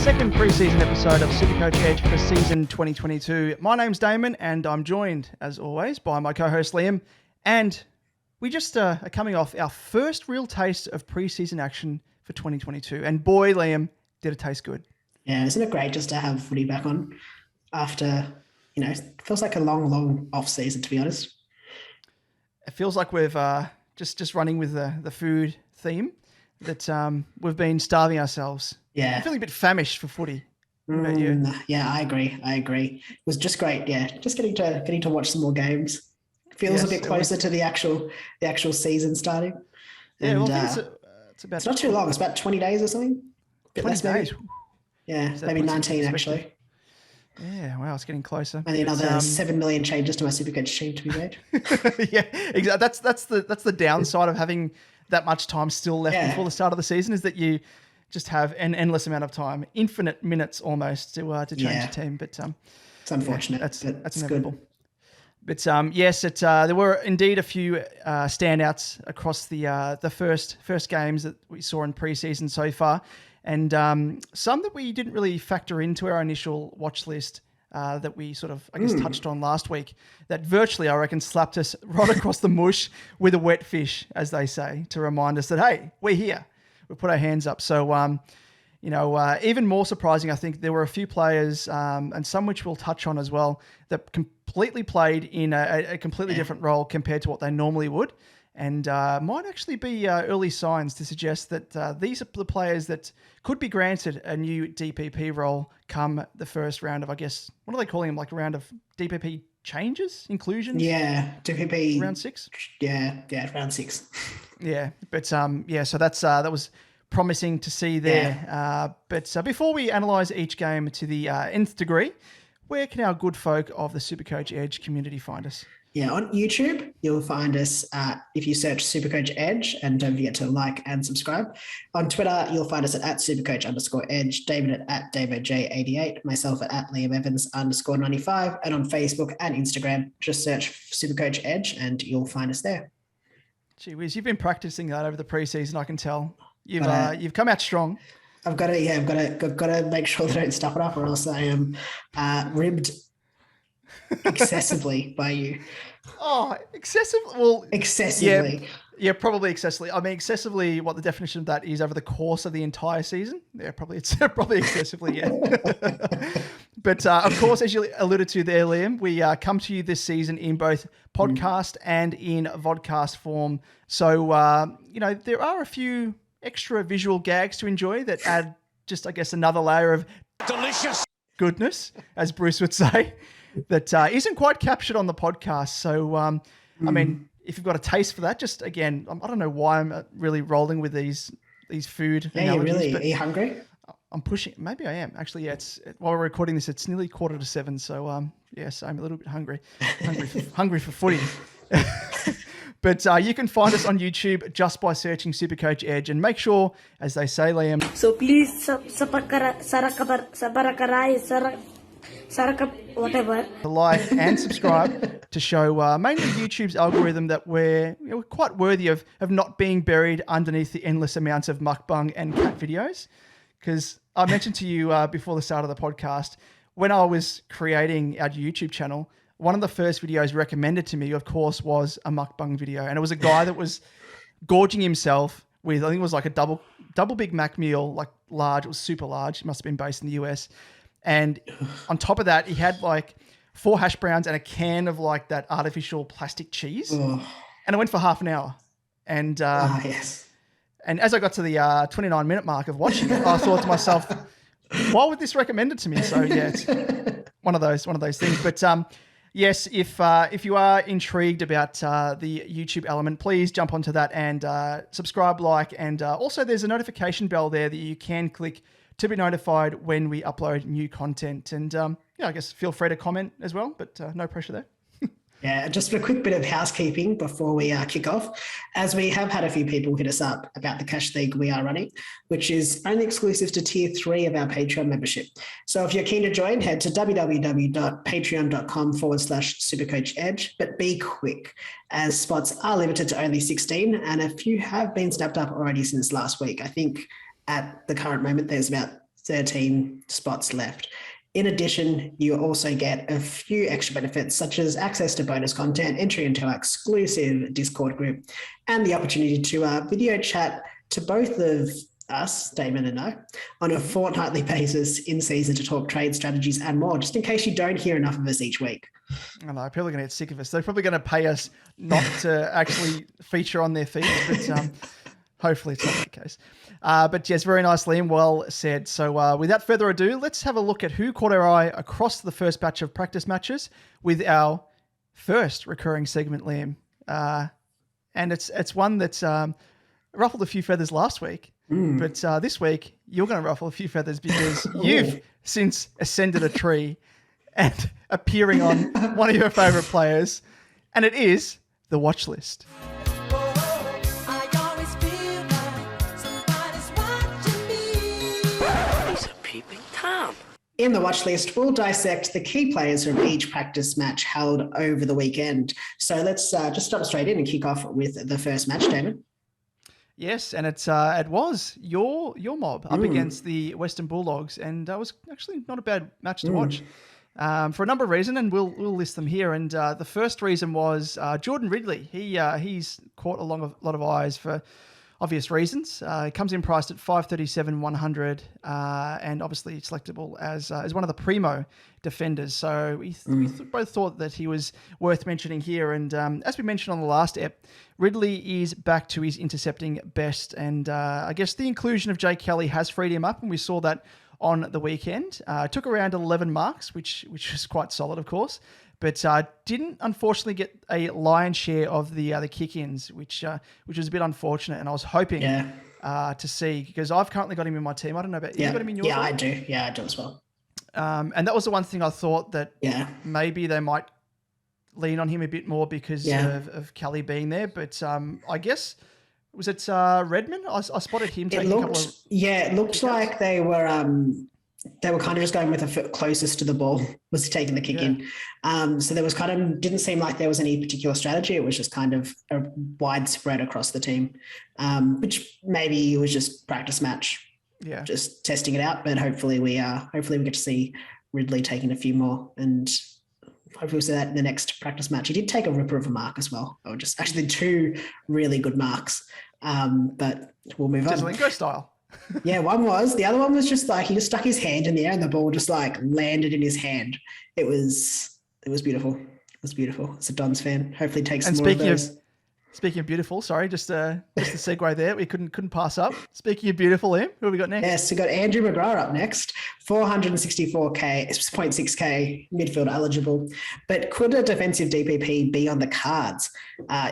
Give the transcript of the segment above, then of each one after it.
second pre-season episode of SuperCoach Edge for season 2022. My name's Damon, and I'm joined, as always, by my co-host Liam. And we just are coming off our first real taste of pre-season action for 2022. And boy, Liam, did it taste good. Yeah, isn't it great just to have footy back on after, it feels like a long off season, to be honest. It feels like we've just running with the food theme, that we've been starving ourselves. Yeah. I'm feeling a bit famished for footy. What about you? Yeah, I agree. It was just great. Yeah, just getting to watch some more games. Feels a bit closer to the actual season starting. Yeah, and, it's not too long. It's about 20 days or something. 20 days. Yeah, maybe 19 actually. Yeah, wow, it's getting closer. And another 7 million changes to my SuperCoach team to be made. Yeah, exactly. That's the downside of having that much time still left before the start of the season, is that you just have an endless amount of time, infinite minutes almost to change your team. But it's unfortunate. That's inevitable. Good. But yes, there were indeed a few standouts across the first games that we saw in preseason so far, and some that we didn't really factor into our initial watch list that we sort of, I guess, touched on last week. That virtually, I reckon, slapped us right across the mush with a wet fish, as they say, to remind us that, hey, we're here. We put our hands up. So, even more surprising, I think there were a few players, and some which we'll touch on as well, that completely played in a completely different role compared to what they normally would, and might actually be early signs to suggest that these are the players that could be granted a new DPP role come the first round of, I guess, what are they calling them, like a round of DPP changes, inclusions? Yeah, DPP. Round 6? Yeah, round 6. Yeah, but so that was promising to see there. Yeah. But before we analyse each game to the nth degree, where can our good folk of the SuperCoach Edge community find us? Yeah, on YouTube, you'll find us if you search SuperCoach Edge, and don't forget to like and subscribe. On Twitter, you'll find us at @SuperCoach_Edge, David at DavidJ88, myself at LiamEvans_95, and on Facebook and Instagram, just search SuperCoach Edge and you'll find us there. Gee whiz, you've been practicing that over the preseason, I can tell. You've come out strong. I've got to make sure that I don't stuff it up, or else I am ribbed excessively by you. Oh, excessively? Well, excessively. Yeah, probably excessively. I mean, excessively, what the definition of that is over the course of the entire season. Yeah, it's probably excessively, yeah. But of course, as you alluded to there, Liam, we come to you this season in both podcast and in vodcast form. So, there are a few extra visual gags to enjoy that add just, I guess, another layer of delicious goodness, as Bruce would say, that isn't quite captured on the podcast. So, I mean, if you've got a taste for that, just again, I don't know why I'm really rolling with these food analogies. Are you hungry? I'm pushing. Maybe I am. Actually, yeah. While we're recording this, it's nearly 6:45. So, yes, I'm a little bit hungry. Hungry for footy. But you can find us on YouTube just by searching SuperCoach Edge, and make sure, as they say, Liam. So please, whatever. Like and subscribe to show mainly YouTube's algorithm that we're quite worthy of not being buried underneath the endless amounts of mukbang and cat videos. Because I mentioned to you before the start of the podcast, when I was creating our YouTube channel, one of the first videos recommended to me, of course, was a mukbang video. And it was a guy that was gorging himself with, I think it was like a double Big Mac meal, like large. It was super large. It must have been based in the US. And on top of that, he had like 4 hash browns and a can of like that artificial plastic cheese. And it went for half an hour. And yes. And as I got to the 29-minute mark of watching it, I thought to myself, why would this recommend it to me? So yeah, it's one of those things. But yes, if you are intrigued about the YouTube element, please jump onto that and subscribe, like, and also there's a notification bell there that you can click to be notified when we upload new content. And I guess feel free to comment as well, but no pressure there. Yeah, just a quick bit of housekeeping before we kick off, as we have had a few people hit us up about the Cash League we are running, which is only exclusive to Tier 3 of our Patreon membership. So if you're keen to join, head to www.patreon.com/SuperCoach Edge, but be quick, as spots are limited to only 16, and a few have been snapped up already since last week. I think at the current moment, there's about 13 spots left. In addition, you also get a few extra benefits, such as access to bonus content, entry into our exclusive Discord group, and the opportunity to video chat to both of us, Damon and I, on a fortnightly basis in season to talk trade strategies and more, just in case you don't hear enough of us each week. I know, people are going to get sick of us. They're probably going to pay us not to actually feature on their feed, but hopefully it's not the case. But yes, very nice, Liam. Well said. So without further ado, let's have a look at who caught our eye across the first batch of practice matches with our first recurring segment, Liam. And it's one that's ruffled a few feathers last week. But this week, you're going to ruffle a few feathers because you've since ascended a tree and appearing on one of your favourite players, and it is the watch list. In the watch list, we'll dissect the key players from each practice match held over the weekend. So let's just jump straight in and kick off with the first match, Damon. Yes, and it was your mob up against the Western Bulldogs, and that was actually not a bad match to watch for a number of reasons, and we'll list them here. And the first reason was Jordan Ridley. He's caught a lot of eyes for obvious reasons. He comes in priced at 537,100, and obviously selectable as one of the primo defenders. So we both thought that he was worth mentioning here. And as we mentioned on the last ep, Ridley is back to his intercepting best, and I guess the inclusion of Jye Kelly has freed him up, and we saw that on the weekend. Took around 11 marks, which was quite solid, of course, but didn't unfortunately get a lion's share of the kick-ins, which was a bit unfortunate. And I was hoping to see, because I've currently got him in my team. I don't know about you. You got him in yours? Yeah, I do. Yeah, I do as well. And that was the one thing I thought that maybe they might lean on him a bit more because of Kelly being there. But I guess, was it Redmond? I spotted him taking a couple of... Yeah, it looked like they were kind of just going with the foot closest to the ball, was taking the kick in. So there was didn't seem like there was any particular strategy. It was just kind of a widespread across the team, which maybe it was just practice match, just testing it out. But hopefully we get to see Ridley taking a few more, and hopefully we'll see that in the next practice match. He did take a ripper of a mark as well. Or just actually 2 really good marks. But we'll move on. Lingo style. Yeah, one was. The other one was just like he just stuck his hand in the air and the ball just like landed in his hand. It was beautiful. It was beautiful. As a Dons fan, hopefully takes some more of those. Speaking of beautiful, sorry, just a segue there. We couldn't pass up. Speaking of beautiful, Liam, who have we got next? Yes, we got Andrew McGrath up next, 464k, 0.6k midfield eligible. But could a defensive DPP be on the cards?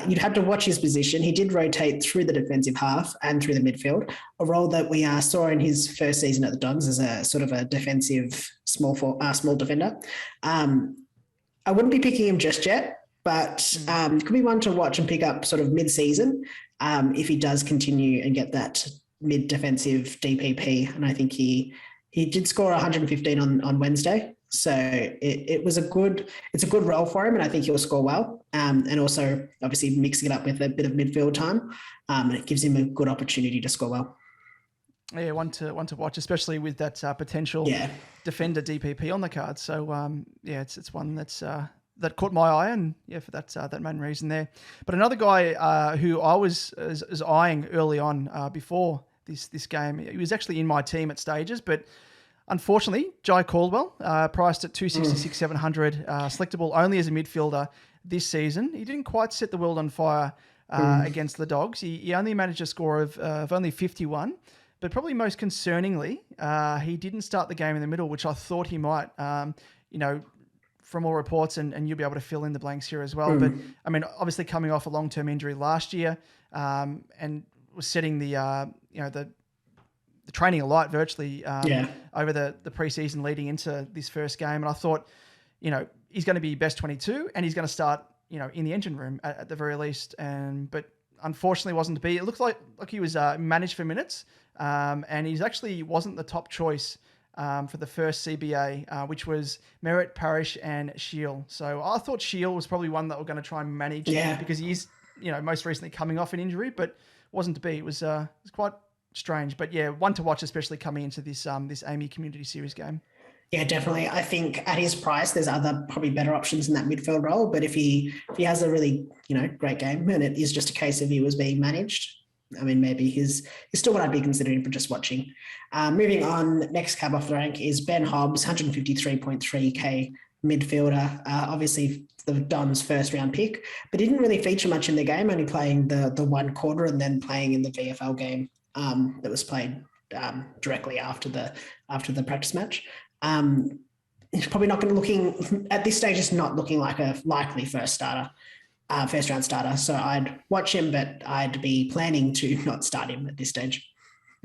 You'd have to watch his position. He did rotate through the defensive half and through the midfield, a role that we saw in his first season at the Dons as a sort of a defensive small defender. I wouldn't be picking him just yet. But could be one to watch and pick up sort of mid-season if he does continue and get that mid-defensive DPP. And I think he did score 115 on Wednesday. So it's a good role for him, and I think he'll score well. And also, obviously, mixing it up with a bit of midfield time, and it gives him a good opportunity to score well. Yeah, one to watch, especially with that potential defender DPP on the card. So, it's one that's... that caught my eye, and for that main reason there. But another guy who I was eyeing early on before this game, he was actually in my team at stages, but unfortunately, Jye Caldwell, priced at 266,700, selectable only as a midfielder this season. He didn't quite set the world on fire against the Dogs. He only managed a score of only 51, but probably most concerningly, he didn't start the game in the middle, which I thought he might. From all reports, and you'll be able to fill in the blanks here as well. But I mean, obviously coming off a long-term injury last year, and was setting the training alight virtually over the preseason leading into this first game. And I thought, he's going to be best 22, and he's going to start, in the engine room at the very least. But unfortunately, wasn't to be. It looked like he was managed for minutes, and he's actually wasn't the top choice. For the first CBA, which was Merritt, Parrish, and Shield. So I thought Shield was probably one that we're going to try and manage because he is, most recently coming off an injury, but wasn't to be. It was quite strange. But yeah, one to watch, especially coming into this this Amy Community Series game. Yeah, definitely. I think at his price, there's other probably better options in that midfield role. But if he has a really, great game and it is just a case of he was being managed, I mean, maybe he's still what I'd be considering for just watching. Moving on, next cab off the rank is Ben Hobbs, 153.3k midfielder. Obviously, the Don's first round pick, but he didn't really feature much in the game, only playing the one quarter and then playing in the VFL game that was played directly after the practice match. He's probably not going to looking at this stage. It's not looking like a likely first round starter. So I'd watch him, but I'd be planning to not start him at this stage.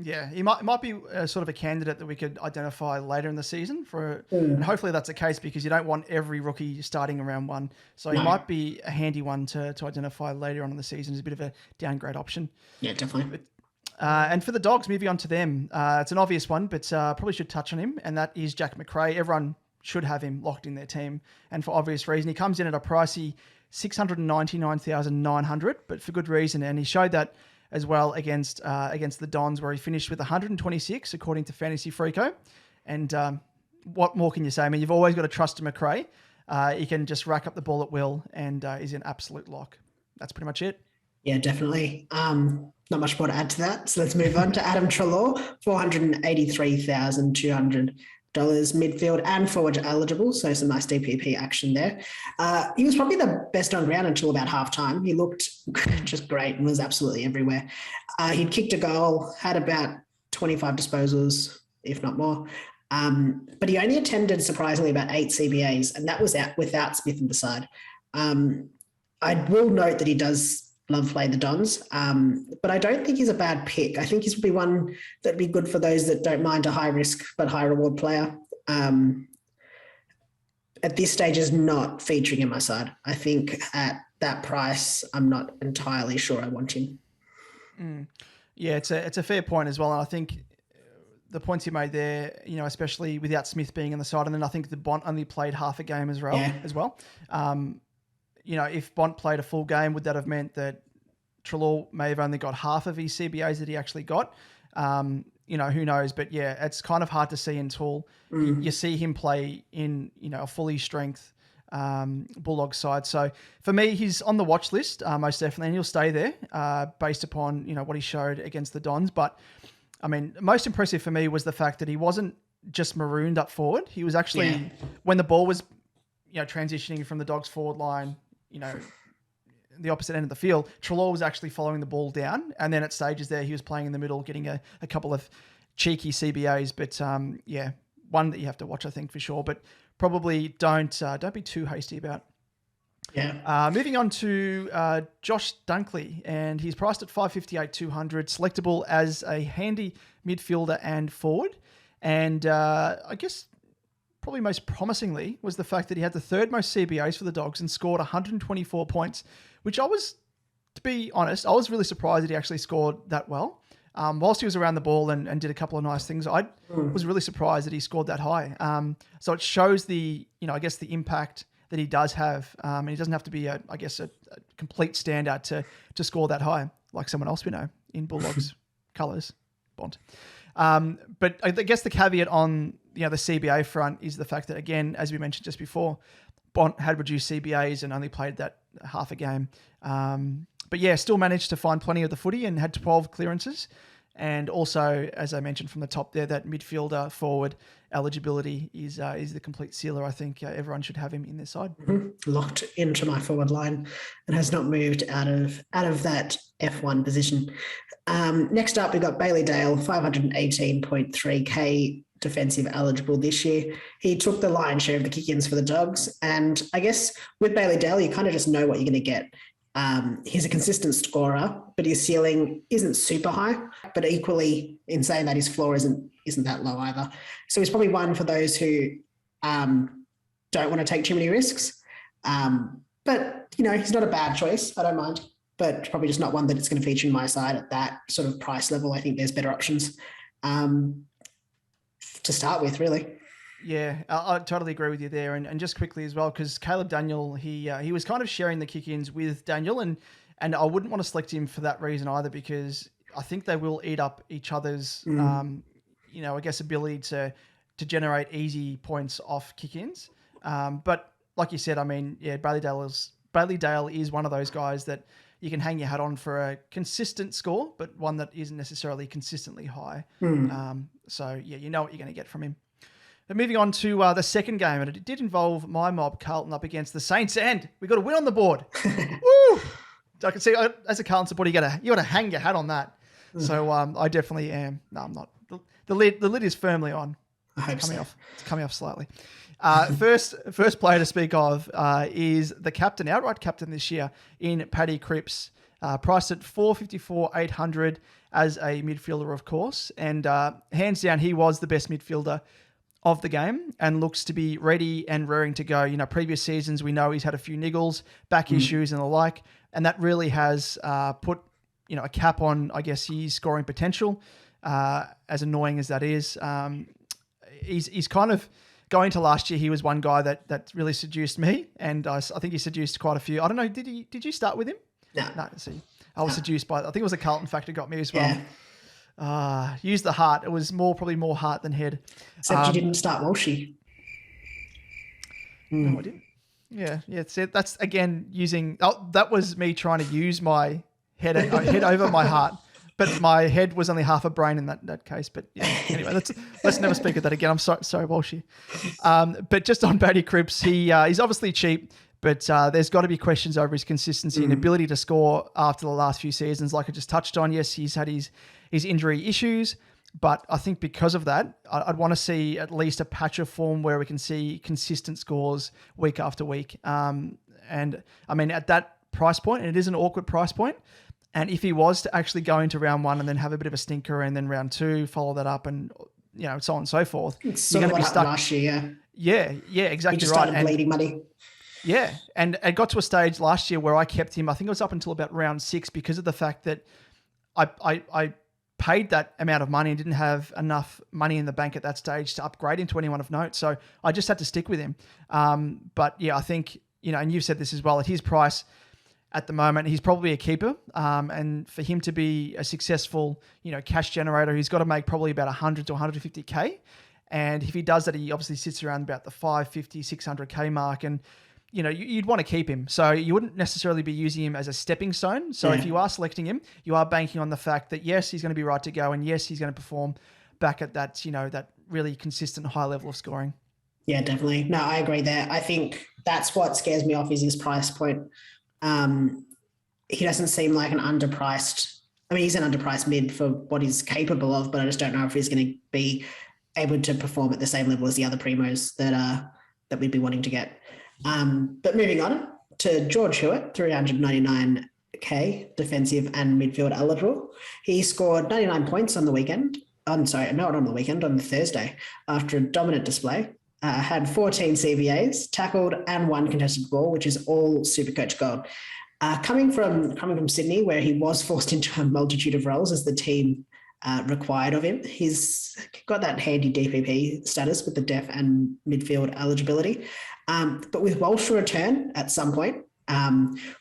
Yeah, he might be sort of a candidate that we could identify later in the season and hopefully that's the case because you don't want every rookie starting around one. So he might be a handy one to identify later on in the season as a bit of a downgrade option. Yeah, definitely. And for the Dogs, moving on to them, it's an obvious one, but probably should touch on him, and that is Jack Macrae. Everyone should have him locked in their team, and for obvious reason. He comes in at a pricey $699,900, but for good reason, and he showed that as well against the Dons, where he finished with 126, according to Fantasy Freako. And what more can you say? I mean, you've always got to trust Macrae. He can just rack up the ball at will, and is an absolute lock. That's pretty much it. Yeah, definitely. Not much more to add to that. So let's move on to Adam Treloar, $483,200 midfield and forward eligible. So some nice DPP action there. He was probably the best on ground until about half time. He looked just great and was absolutely everywhere. He'd kicked a goal, had about 25 disposals, if not more. But he only attended, surprisingly, about 8 CBAs, and that was out without Smith in the side. I will note that he does love playing the Dons, but I don't think he's a bad pick. I think he's probably one that'd be good for those that don't mind a high risk but high reward player. At this stage is not featuring in my side. I think at that price, I'm not entirely sure I want him. Yeah, it's a fair point as well. And I think the points you made there, especially without Smith being on the side, and then I think the Bont only played half a game as well. If Bont played a full game, would that have meant that Treloar may have only got half of his CBAs that he actually got? Who knows? But yeah, it's kind of hard to see until you see him play in, a fully strength Bulldogs side. So for me, he's on the watch list, most definitely, and he'll stay there based upon, what he showed against the Dons. But I mean, most impressive for me was the fact that he wasn't just marooned up forward. He was actually, when the ball was, transitioning from the Dogs forward line, the opposite end of the field, Treloar was actually following the ball down. And then at stages there, he was playing in the middle, getting a couple of cheeky CBAs. But one that you have to watch, I think, for sure. But probably don't be too hasty about. Yeah. Moving on to Josh Dunkley, and he's priced at $558,200, selectable as a handy midfielder and forward. And I guess probably most promisingly was the fact that he had the third most CBAs for the Dogs and scored 124 points, which to be honest, I was really surprised that he actually scored that well. Whilst he was around the ball and did a couple of nice things, I was really surprised that he scored that high. So it shows the impact that he does have. And he doesn't have to be a complete standout to score that high, like someone else we know in Bulldogs colours, Bont. But I guess the caveat on the CBA front is the fact that, again, as we mentioned just before, Bont had reduced CBAs and only played that half a game. But yeah, still managed to find plenty of the footy and had 12 clearances. And also, as I mentioned from the top there, that midfielder forward eligibility is the complete sealer. I think everyone should have him in their side. Locked into my forward line and has not moved out of that F1 position. Next up, we've got Bailey Dale, 518.3k defensive eligible this year. He took the lion's share of the kick-ins for the Dogs. And I guess with Bailey Dale, you kind of just know what you're going to get. He's a consistent scorer, but his ceiling isn't super high. But equally, in saying that, his floor isn't that low either. So he's probably one for those who don't want to take too many risks. But he's not a bad choice. I don't mind, but probably just not one that it's going to feature in my side at that sort of price level. I think there's better options to start with, really. Yeah, I totally agree with you there. And just quickly as well, because Caleb Daniel, he was kind of sharing the kick-ins with Daniel, and I wouldn't want to select him for that reason either, because I think they will eat up each other's, I guess, ability to generate easy points off kick-ins. But like you said, I mean, yeah, Bradley Dale is one of those guys that you can hang your hat on for a consistent score, but one that isn't necessarily consistently high. So yeah, you know what you're going to get from him. But moving on to the second game, and it did involve my mob, Carlton, up against the Saints, and we got a win on the board. Woo! I can see, as a Carlton supporter, you got to hang your hat on that. So I definitely am. No, I'm not. The lid is firmly on. I hope so. It's coming off slightly. First player to speak of is the captain, outright captain this year, in Paddy Cripps, priced at $454,800 as a midfielder, of course, and hands down, he was the best midfielder of the game and looks to be ready and raring to go. You know, previous seasons, we know he's had a few niggles, back issues and the like, and that really has put, a cap on, I guess, his scoring potential, as annoying as that is. He's kind of, going to last year, he was one guy that really seduced me, and I think he seduced quite a few. I don't know, did you start with him? No. See, I was seduced by, I think it was a Carlton factor got me as well. Yeah. Use the heart. It was probably more heart than head. Except you didn't start Walshy. No, I didn't. Yeah. So that's again using. Oh, that was me trying to use my head over my heart, but my head was only half a brain in that case. But yeah, anyway, let's never speak of that again. I'm sorry, Walshy. But just on Brodie Kemp, he's obviously cheap. But there's got to be questions over his consistency and ability to score after the last few seasons. Like I just touched on, yes, he's had his injury issues, but I think because of that, I'd want to see at least a patch of form where we can see consistent scores week after week. And I mean, at that price point, and it is an awkward price point, and if he was to actually go into round one and then have a bit of a stinker and then round two, follow that up and, so on and so forth, you're going to be stuck last year. Yeah, exactly. He just started bleeding money. Yeah, and it got to a stage last year where I kept him, I think it was up until about round 6, because of the fact that I paid that amount of money and didn't have enough money in the bank at that stage to upgrade him to anyone of note. So I just had to stick with him. But yeah, I think, and you've said this as well, at his price at the moment, he's probably a keeper. And for him to be a successful, cash generator, he's got to make probably about 100 to 150K. And if he does that, he obviously sits around about the 550, 600K mark. And you'd want to keep him. So you wouldn't necessarily be using him as a stepping stone. So if you are selecting him, you are banking on the fact that, yes, he's going to be right to go. And yes, he's going to perform back at that, that really consistent high level of scoring. Yeah, definitely. No, I agree there. I think that's what scares me off is his price point. He doesn't seem like an underpriced, he's an underpriced mid for what he's capable of, but I just don't know if he's going to be able to perform at the same level as the other primos that we'd be wanting to get. But moving on to George Hewett, 399K defensive and midfield eligible. He scored 99 points on the weekend. On the Thursday after a dominant display. Had 14 CVAs, tackled and 1 contested ball, which is all SuperCoach gold. Coming from Sydney, where he was forced into a multitude of roles as the team required of him. He's got that handy DPP status with the def and midfield eligibility. But with Walsh to return at some point,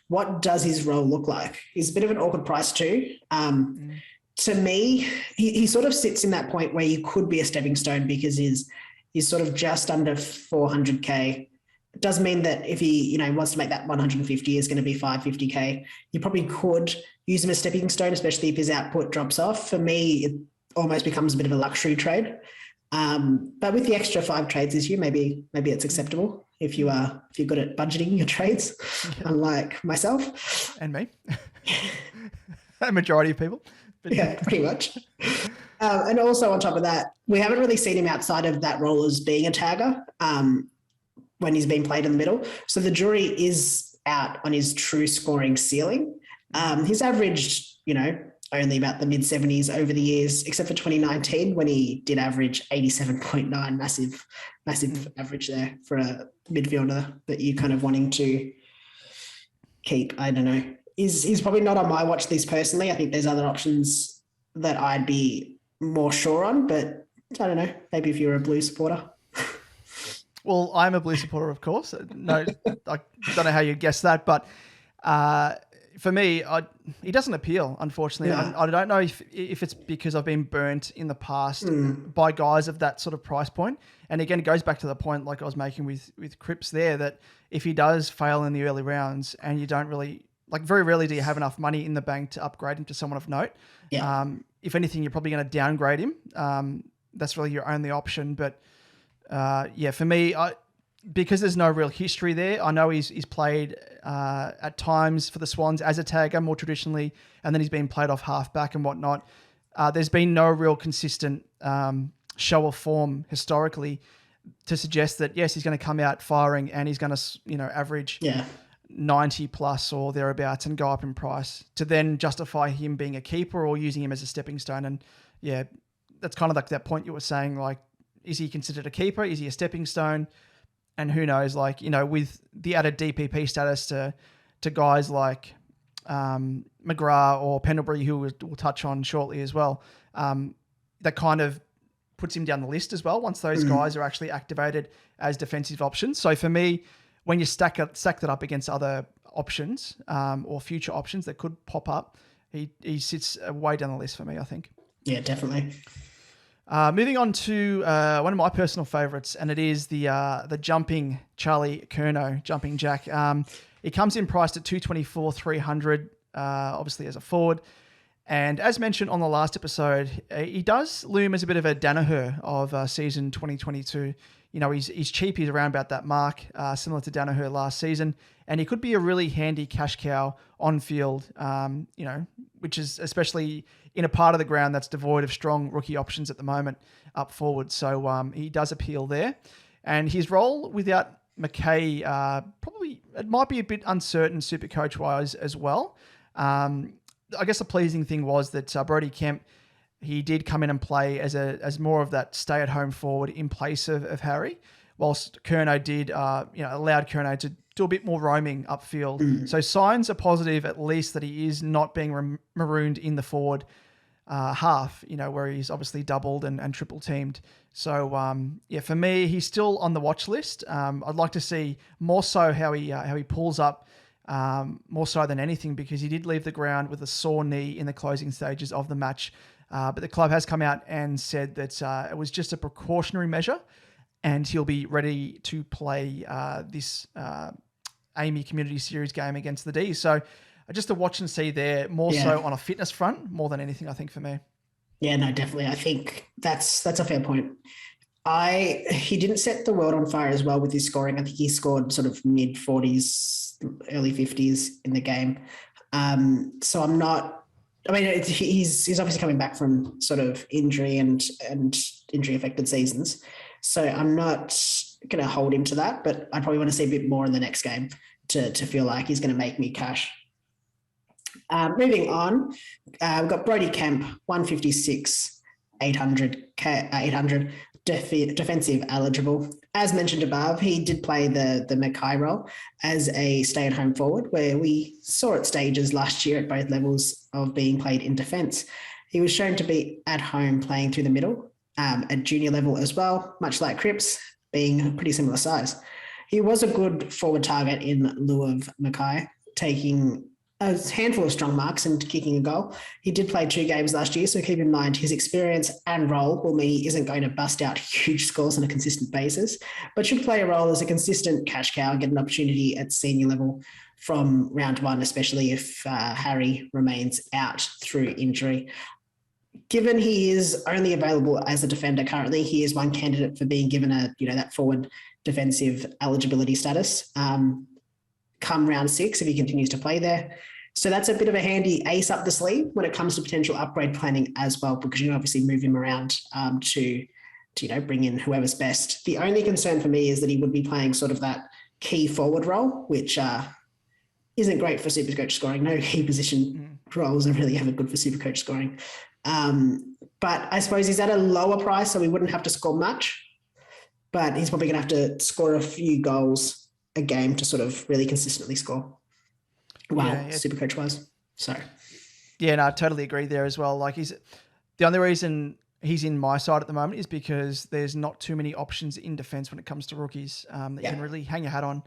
what does his role look like? He's a bit of an awkward price too. To me, he sort of sits in that point where you could be a stepping stone because he's sort of just under 400K. It does mean that if he, wants to make that 150 is going to be 550K. You probably could use him as stepping stone, especially if his output drops off. For me, it almost becomes a bit of a luxury trade. But with the extra 5 trades this year, maybe it's acceptable if you're good at budgeting your trades, unlike myself. And me. A majority of people. But yeah, pretty much. And also on top of that, we haven't really seen him outside of that role as being a tagger when he's been played in the middle. So the jury is out on his true scoring ceiling. He's averaged, only about the mid-70s over the years, except for 2019 when he did average 87.9, massive average there for a midfielder that you're kind of wanting to keep. I don't know. He's probably not on my watch list personally. I think there's other options that I'd be more sure on, but I don't know. Maybe if you're a Blue supporter. Well, I'm a Blue supporter, of course. No, I don't know how you guessed that, but for me, he doesn't appeal, unfortunately. No. I don't know if it's because I've been burnt in the past by guys of that sort of price point. And again, it goes back to the point like I was making with Cripps there, that if he does fail in the early rounds and you don't really, like very rarely do you have enough money in the bank to upgrade him to someone of note. Yeah. If anything, you're probably going to downgrade him. That's really your only option. But for me, because there's no real history there, I know he's played at times for the Swans as a tagger more traditionally, and then he's been played off halfback and whatnot. There's been no real consistent show of form historically to suggest that, yes, he's going to come out firing and he's going to, average 90 plus or thereabouts and go up in price to then justify him being a keeper or using him as a stepping stone. And yeah, that's kind of like that point you were saying, like, is he considered a keeper? Is he a stepping stone? And who knows, like, with the added DPP status to guys like McGrath or Pendlebury, who we'll touch on shortly as well, that kind of puts him down the list as well once those guys are actually activated as defensive options. So for me, when you stack that up against other options or future options that could pop up, he sits way down the list for me, I think. Yeah, definitely. Moving on to one of my personal favourites, and it is the jumping Charlie Curnow, jumping Jack. He comes in priced at 224,300, obviously as a forward. And as mentioned on the last episode, he does loom as a bit of a Danaher of season 2022. He's cheap. He's around about that mark, similar to Danaher last season. And he could be a really handy cash cow on field, which is especially in a part of the ground that's devoid of strong rookie options at the moment up forward. So he does appeal there. And his role without Macrae, probably it might be a bit uncertain SuperCoach-wise as well. I guess the pleasing thing was that Brodie Kemp, he did come in and play as more of that stay-at-home forward in place of Harry, whilst Curnow did, allowed Curnow to do a bit more roaming upfield. So signs are positive, at least, that he is not being marooned in the forward half, where he's obviously doubled and triple teamed. So, for me, he's still on the watch list. I'd like to see more so how he pulls up, more so than anything, because he did leave the ground with a sore knee in the closing stages of the match. But the club has come out and said that it was just a precautionary measure, and he'll be ready to play this Amy Community Series game against the D's. So just to watch and see there, more so on a fitness front, more than anything, I think, for me. Yeah, no, definitely. I think that's a fair point. He didn't set the world on fire as well with his scoring. I think he scored sort of mid 40s, early 50s in the game. So I'm not, he's obviously coming back from sort of injury and injury affected seasons. So I'm not going to hold him to that, but I probably want to see a bit more in the next game to feel like he's going to make me cash. Moving on, we've got Brodie Kemp, 156, 800, defensive eligible. As mentioned above, he did play the Macrae role as a stay-at-home forward, where we saw at stages last year at both levels of being played in defence. He was shown to be at home playing through the middle at junior level as well, much like Cripps, being a pretty similar size. He was a good forward target in lieu of Macrae, taking a handful of strong marks and kicking a goal. He did play 2 games last year, so keep in mind his experience and role will mean he isn't going to bust out huge scores on a consistent basis, but should play a role as a consistent cash cow and get an opportunity at senior level from round 1, especially if Harry remains out through injury. Given he is only available as a defender currently, he is one candidate for being given that forward defensive eligibility status. Come round 6 if he continues to play there. So that's a bit of a handy ace up the sleeve when it comes to potential upgrade planning as well, because you can obviously move him around to bring in whoever's best. The only concern for me is that he would be playing sort of that key forward role, which isn't great for SuperCoach scoring. No key position roles are really ever good for SuperCoach scoring. But I suppose he's at a lower price, so he wouldn't have to score much, but he's probably going to have to score a few goals a game to sort of really consistently score. SuperCoach wise. So. Yeah, no, I totally agree there as well. Like the only reason he's in my side at the moment is because there's not too many options in defense when it comes to rookies that you can really hang your hat on.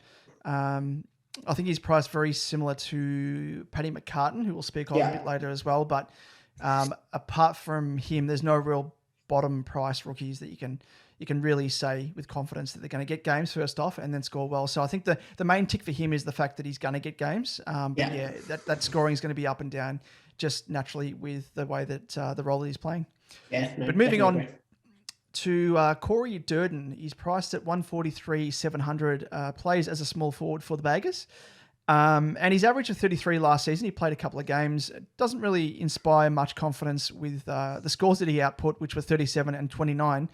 I think he's priced very similar to Paddy McCartan, who we'll speak of a bit later as well. But apart from him, there's no real bottom price rookies that you can really say with confidence that they're going to get games first off and then score well. So I think the main tick for him is the fact that he's going to get games. That scoring is going to be up and down just naturally with the way that the role that he's playing. Yeah, no, but moving on to Corey Durdin, he's priced at 143,700, plays as a small forward for the Baggers. And his average of 33 last season, he played a couple of games. It doesn't really inspire much confidence with the scores that he output, which were 37 and 29.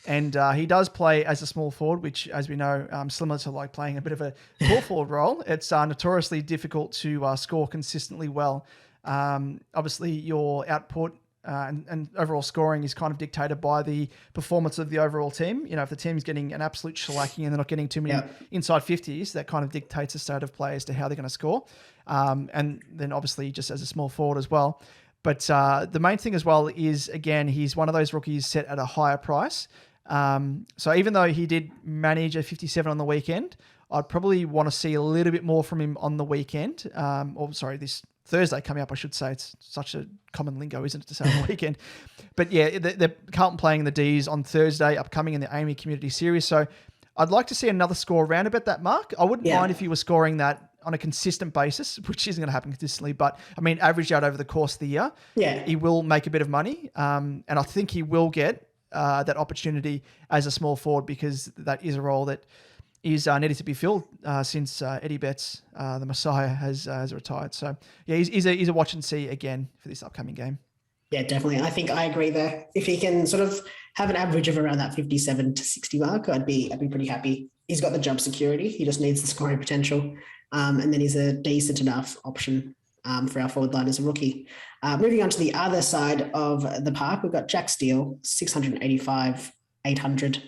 And he does play as a small forward, which, as we know, similar to like playing a bit of a full forward role, it's notoriously difficult to score consistently well. Obviously, your output and overall scoring is kind of dictated by the performance of the overall team. You know, if the team's getting an absolute shellacking and they're not getting too many inside 50s, that kind of dictates the state of play as to how they're going to score. And then obviously just as a small forward as well. But the main thing as well is, again, he's one of those rookies set at a higher price. So even though he did manage a 57 on the weekend, I'd probably want to see a little bit more from him on the weekend. This Thursday coming up, I should say. It's such a common lingo, isn't it, to say on the weekend? But yeah, they're Carlton playing the Ds on Thursday, upcoming in the AAMI Community Series. So I'd like to see another score around about that mark. I wouldn't mind if he was scoring that on a consistent basis, which isn't going to happen consistently. But I mean, averaged out over the course of the year, he will make a bit of money. And I think he will get that opportunity as a small forward, because that is a role that is needed to be filled since Eddie Betts, the Messiah, has retired. So yeah, he's a watch and see again for this upcoming game. Yeah, definitely. I think I agree there. If he can sort of have an average of around that 57 to 60 mark, I'd be pretty happy. He's got the job security. He just needs the scoring potential. And then he's a decent enough option for our forward line as a rookie. Moving on to the other side of the park, we've got Jack Steele, $685,800.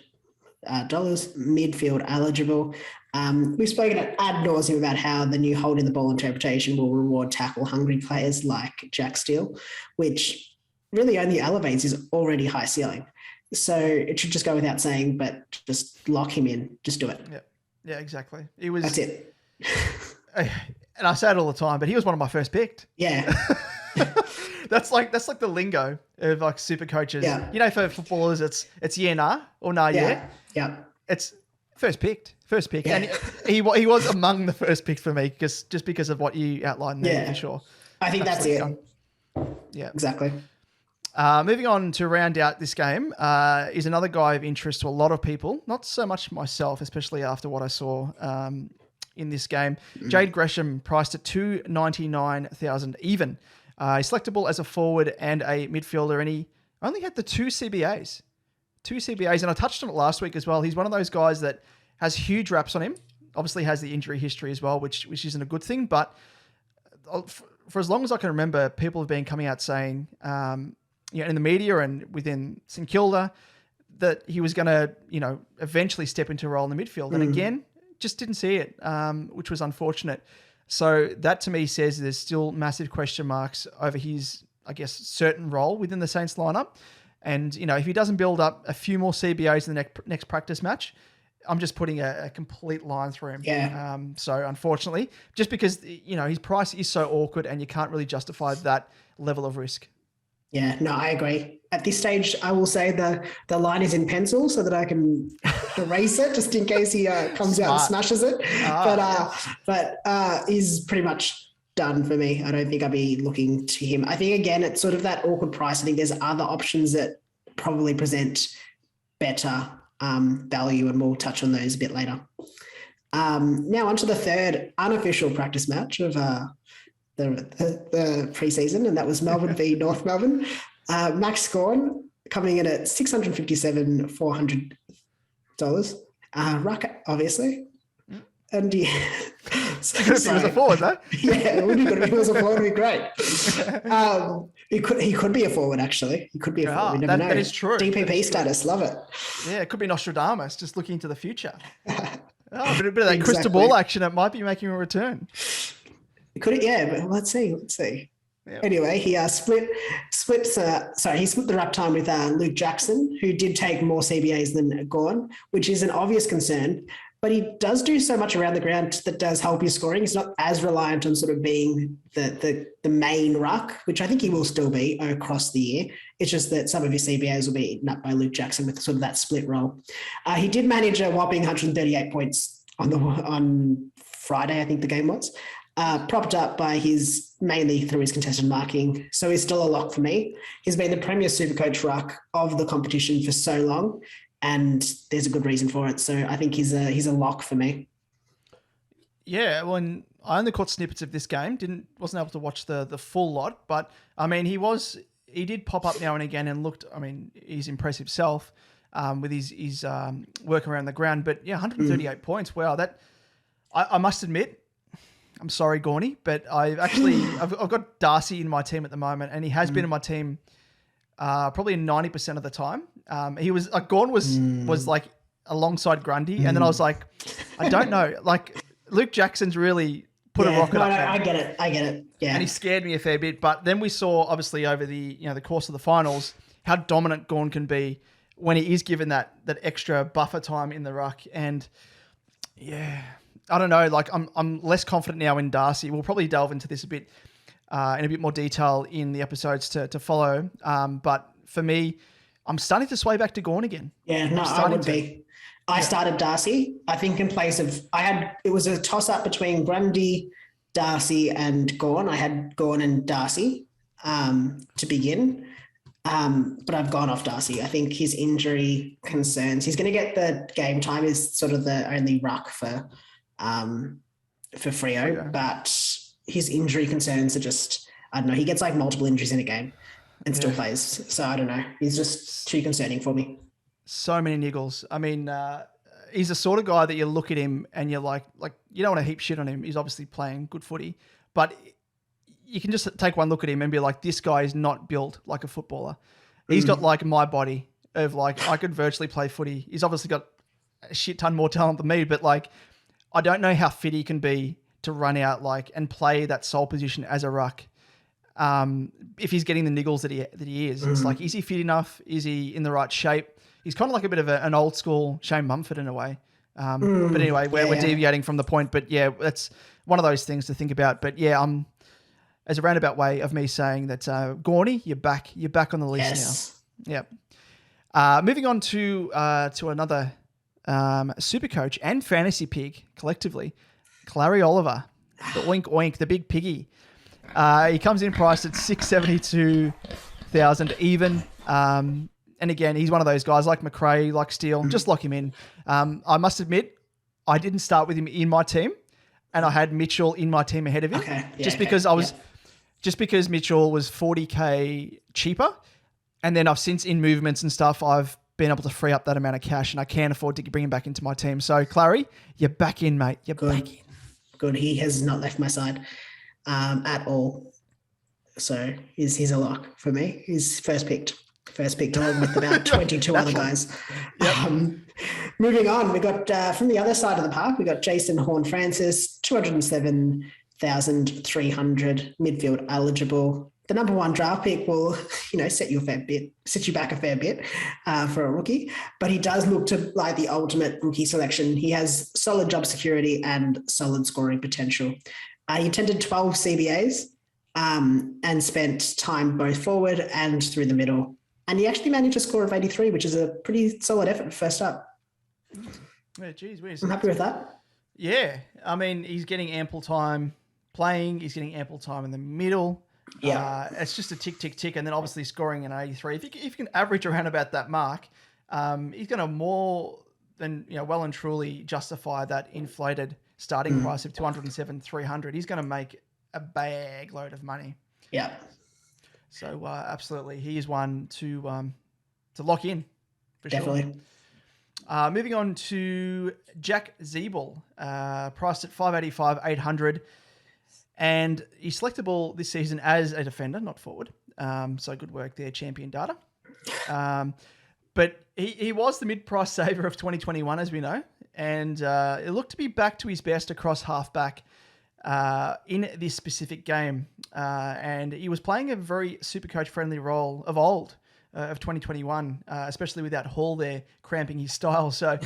Midfield eligible. We've spoken ad nauseum about how the new holding the ball interpretation will reward tackle hungry players like Jack Steele, which really only elevates his already high ceiling. So it should just go without saying, but just lock him in. Just do it. Yeah, exactly. That's it. And I say it all the time, but he was one of my first picked. Yeah. That's like the lingo of like super coaches. Yeah. You know, for footballers, it's yeah, nah, or nah, yeah. Yeah. It's first pick. Yeah. And he was among the first pick for me, just because of what you outlined there, for sure. I think that's it. Yeah. Exactly. Moving on to round out this game is another guy of interest to a lot of people, not so much myself, especially after what I saw in this game. Jade Gresham, priced at $299,000 even. He's selectable as a forward and a midfielder, and he only had the two CBAs. And I touched on it last week as well. He's one of those guys that has huge raps on him. Obviously has the injury history as well, which isn't a good thing. But for as long as I can remember, people have been coming out saying, in the media and within St Kilda, that he was going to, eventually step into a role in the midfield. And again, just didn't see it, which was unfortunate. So that to me says there's still massive question marks over his, I guess, certain role within the Saints lineup. And, if he doesn't build up a few more CBAs in the next practice match, I'm just putting a complete line through him. Yeah. So unfortunately, just because, his price is so awkward and you can't really justify that level of risk. Yeah, no, I agree. At this stage, I will say the line is in pencil so that I can erase it just in case he comes out and smashes it. But he's pretty much done for me. I don't think I'll be looking to him. I think, again, it's sort of that awkward price. I think there's other options that probably present better value, and we'll touch on those a bit later. Now on to the third unofficial practice match of the preseason, and that was Melbourne v North Melbourne. Max Gawn coming in at $657,400. Ruck, obviously. And he was a forward, though. Yeah, it would be good if he was a forward. It'd be great. He could be a forward, actually. He could be a forward. We never know. That is true. DPP status, love it. Yeah, it could be Nostradamus, just looking into the future. A bit of that crystal ball action. It might be making a return. Could it? Yeah, but let's see. Yep. Anyway, he split the ruck time with Luke Jackson, who did take more CBAs than Gawn, which is an obvious concern. but he does do so much around the ground that does help his scoring. He's not as reliant on sort of being the main ruck, which I think he will still be across the year. It's just that some of his CBAs will be eaten up by Luke Jackson with sort of that split role. He did manage a whopping 138 points on Friday, I think the game was, propped up by mainly through his contested marking. So he's still a lock for me. He's been the premier Supercoach ruck of the competition for so long, and there's a good reason for it. So I think he's a lock for me. Yeah, well, and I only caught snippets of this game. Wasn't able to watch the full lot, but I mean, he did pop up now and again and looked. I mean, he's impressive self with his work around the ground. But yeah, 138 points. Wow, that I must admit, I'm sorry, Gawny, but I've got Darcy in my team at the moment, and he has been in my team probably 90% of the time. He was Gawn was like alongside Grundy, and then I was like, I don't know, like Luke Jackson's really put a rocket up. I get it. Yeah, and he scared me a fair bit. But then we saw obviously over the course of the finals how dominant Gawn can be when he is given that extra buffer time in the ruck. And yeah, I don't know. Like I'm less confident now in Darcy. We'll probably delve into this a bit in a bit more detail in the episodes to follow. But for me, I'm starting to sway back to Gawn again. Yeah, no, I would be. I started Darcy. I think in place of it was a toss up between Grundy, Darcy, and Gawn. I had Gawn and Darcy to begin. But I've gone off Darcy. I think his injury concerns. He's going to get the game time. Is sort of the only ruck for Freo, but his injury concerns are just, I don't know. He gets like multiple injuries in a game and still plays. So I don't know. He's just too concerning for me. So many niggles. I mean, he's the sort of guy that you look at him and you're like you don't want to heap shit on him. He's obviously playing good footy, but you can just take one look at him and be like, this guy is not built like a footballer. He's got like my body of like, I could virtually play footy. He's obviously got a shit ton more talent than me, but like, I don't know how fit he can be to run out like and play that sole position as a ruck. If he's getting the niggles that he is, it's like, is he fit enough? Is he in the right shape? He's kind of like a bit of an old school Shane Mumford in a way. But anyway, we're deviating from the point, but yeah, that's one of those things to think about. But yeah, as a roundabout way of me saying that, Gawny, you're back on the list now. Yep. Moving on to another Supercoach and fantasy pig collectively, Clayton Oliver, the oink oink, the big piggy. He comes in priced at 672,000 even. And again, he's one of those guys like Macrae, like Steele, just lock him in. I must admit, I didn't start with him in my team, and I had Mitchell in my team ahead of him, just because Mitchell was 40K cheaper. And then I've since in movements and stuff, I've been able to free up that amount of cash, and I can afford to bring him back into my team. So Clary, you're back in, mate. You're back in. Good. He has not left my side at all. So he's a lock for me. He's first picked along with about 22 other guys. Yep. Moving on, we got from the other side of the park, we got Jason Horne-Francis, 207,300 midfield eligible. The number one draft pick will, set you back a fair bit for a rookie, but he does look to like the ultimate rookie selection. He has solid job security and solid scoring potential. He attended 12 CBAs and spent time both forward and through the middle. And he actually managed a score of 83, which is a pretty solid effort first up. Yeah, geez whiz. I'm happy with that. Yeah. I mean, he's getting ample time playing. He's getting ample time in the middle. Yeah. It's just a tick, tick, tick. And then obviously scoring an 83. If you can average around about that mark, he's going to more than, well and truly justify that inflated starting price of 207,300. He's going to make a bag load of money. Yeah. So absolutely, he is one to lock in for Definitely. Sure. Moving on to Jack Ziebell, priced at 585,800, and he's selectable this season as a defender, not forward. So good work there, champion data. But he was the mid-price saver of 2021, as we know, and it looked to be back to his best across halfback in this specific game. And he was playing a very SuperCoach friendly role of old, of 2021, especially with that Hall there cramping his style. So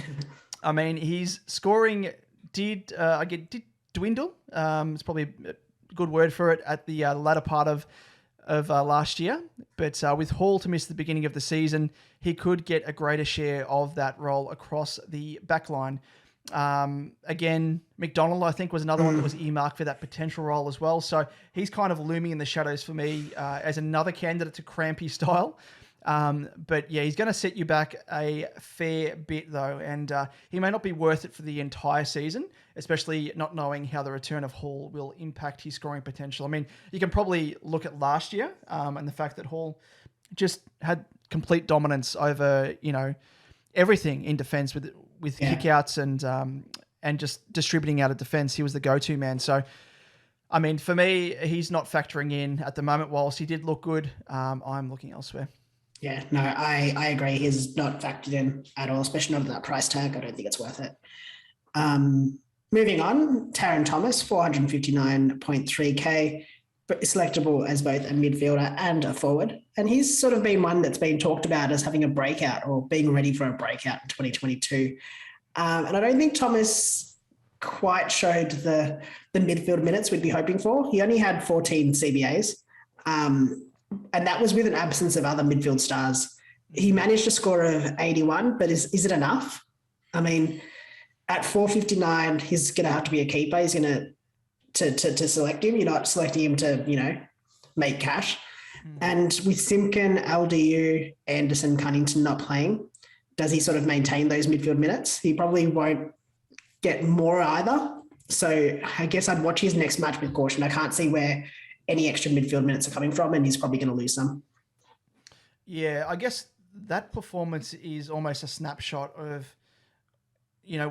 I mean, his scoring did dwindle. It's probably a good word for it at the latter part of last year. But with Hall to miss the beginning of the season, he could get a greater share of that role across the back line. Again, McDonald, I think, was another one that was earmarked for that potential role as well. So he's kind of looming in the shadows for me as another candidate to Crampy style. But yeah, he's going to set you back a fair bit though. And he may not be worth it for the entire season, especially not knowing how the return of Hall will impact his scoring potential. I mean, you can probably look at last year and the fact that Hall just had complete dominance over, everything in defence with kickouts and just distributing out of defence. He was the go-to man. So, I mean, for me, he's not factoring in at the moment. Whilst he did look good, I'm looking elsewhere. Yeah, no, I agree. He's not factored in at all, especially not at that price tag. I don't think it's worth it. Moving on, Tarryn Thomas, 459.3K, selectable as both a midfielder and a forward. And he's sort of been one that's been talked about as having a breakout or being ready for a breakout in 2022. And I don't think Thomas quite showed the midfield minutes we'd be hoping for. He only had 14 CBAs. And that was with an absence of other midfield stars. He managed a score of 81, but is it enough? I mean, at 459, he's going to have to be a keeper. He's going to select him. You're not selecting him to, make cash. And with Simpkin, LDU, Anderson, Cunnington not playing, does he sort of maintain those midfield minutes? He probably won't get more either. So I guess I'd watch his next match with caution. I can't see where any extra midfield minutes are coming from, and he's probably going to lose some. Yeah, I guess that performance is almost a snapshot of,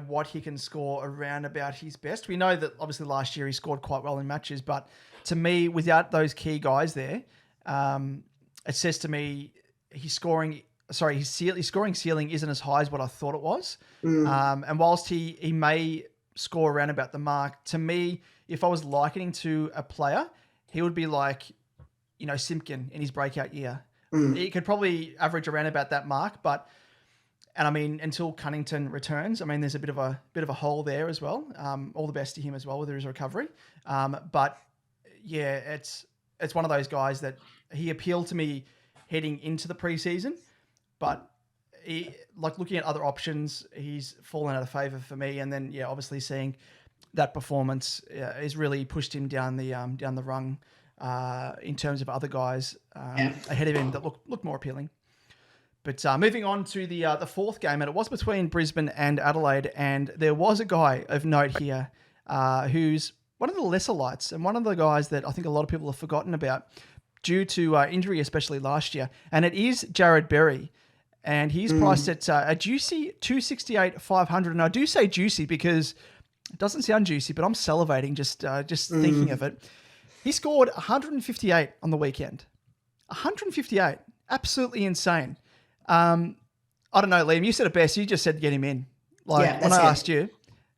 what he can score around about his best. We know that obviously last year he scored quite well in matches, but to me, without those key guys there, it says to me his scoring ceiling isn't as high as what I thought it was. And whilst he may score around about the mark, to me, if I was likening to a player, he would be like, Simpkin in his breakout year. He could probably average around about that mark, and I mean, until Cunnington returns, I mean, there's a bit of a hole there as well. All the best to him as well with his recovery. But yeah, it's one of those guys that he appealed to me heading into the preseason, but looking at other options, he's fallen out of favour for me. And then, yeah, obviously seeing that performance has really pushed him down the rung in terms of other guys ahead of him that look more appealing. But moving on to the fourth game, and it was between Brisbane and Adelaide, and there was a guy of note here who's one of the lesser lights and one of the guys that I think a lot of people have forgotten about due to injury, especially last year, and it is Jarrod Berry. And he's priced at a juicy 268,500. And I do say juicy because it doesn't sound juicy, but I'm salivating just thinking of it. He scored 158 on the weekend. 158. Absolutely insane. I don't know, Liam, you said it best. You just said get him in. When I asked you,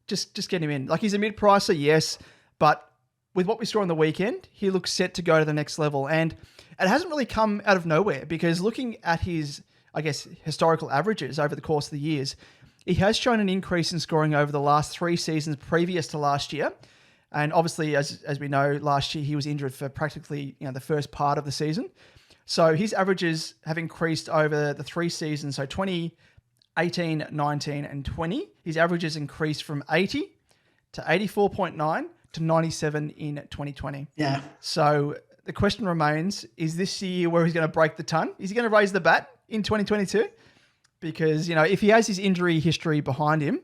just get him in. Like, he's a mid-pricer, yes, but with what we saw on the weekend, he looks set to go to the next level. And it hasn't really come out of nowhere because looking at his, I guess, historical averages over the course of the years, he has shown an increase in scoring over the last 3 seasons previous to last year. And obviously, as we know, last year he was injured for practically the first part of the season. So his averages have increased over the 3 seasons. So 2018, 19 and 20. His averages increased from 80 to 84.9 to 97 in 2020. Yeah. So the question remains, is this the year where he's going to break the ton? Is he going to raise the bat in 2022? Because, if he has his injury history behind him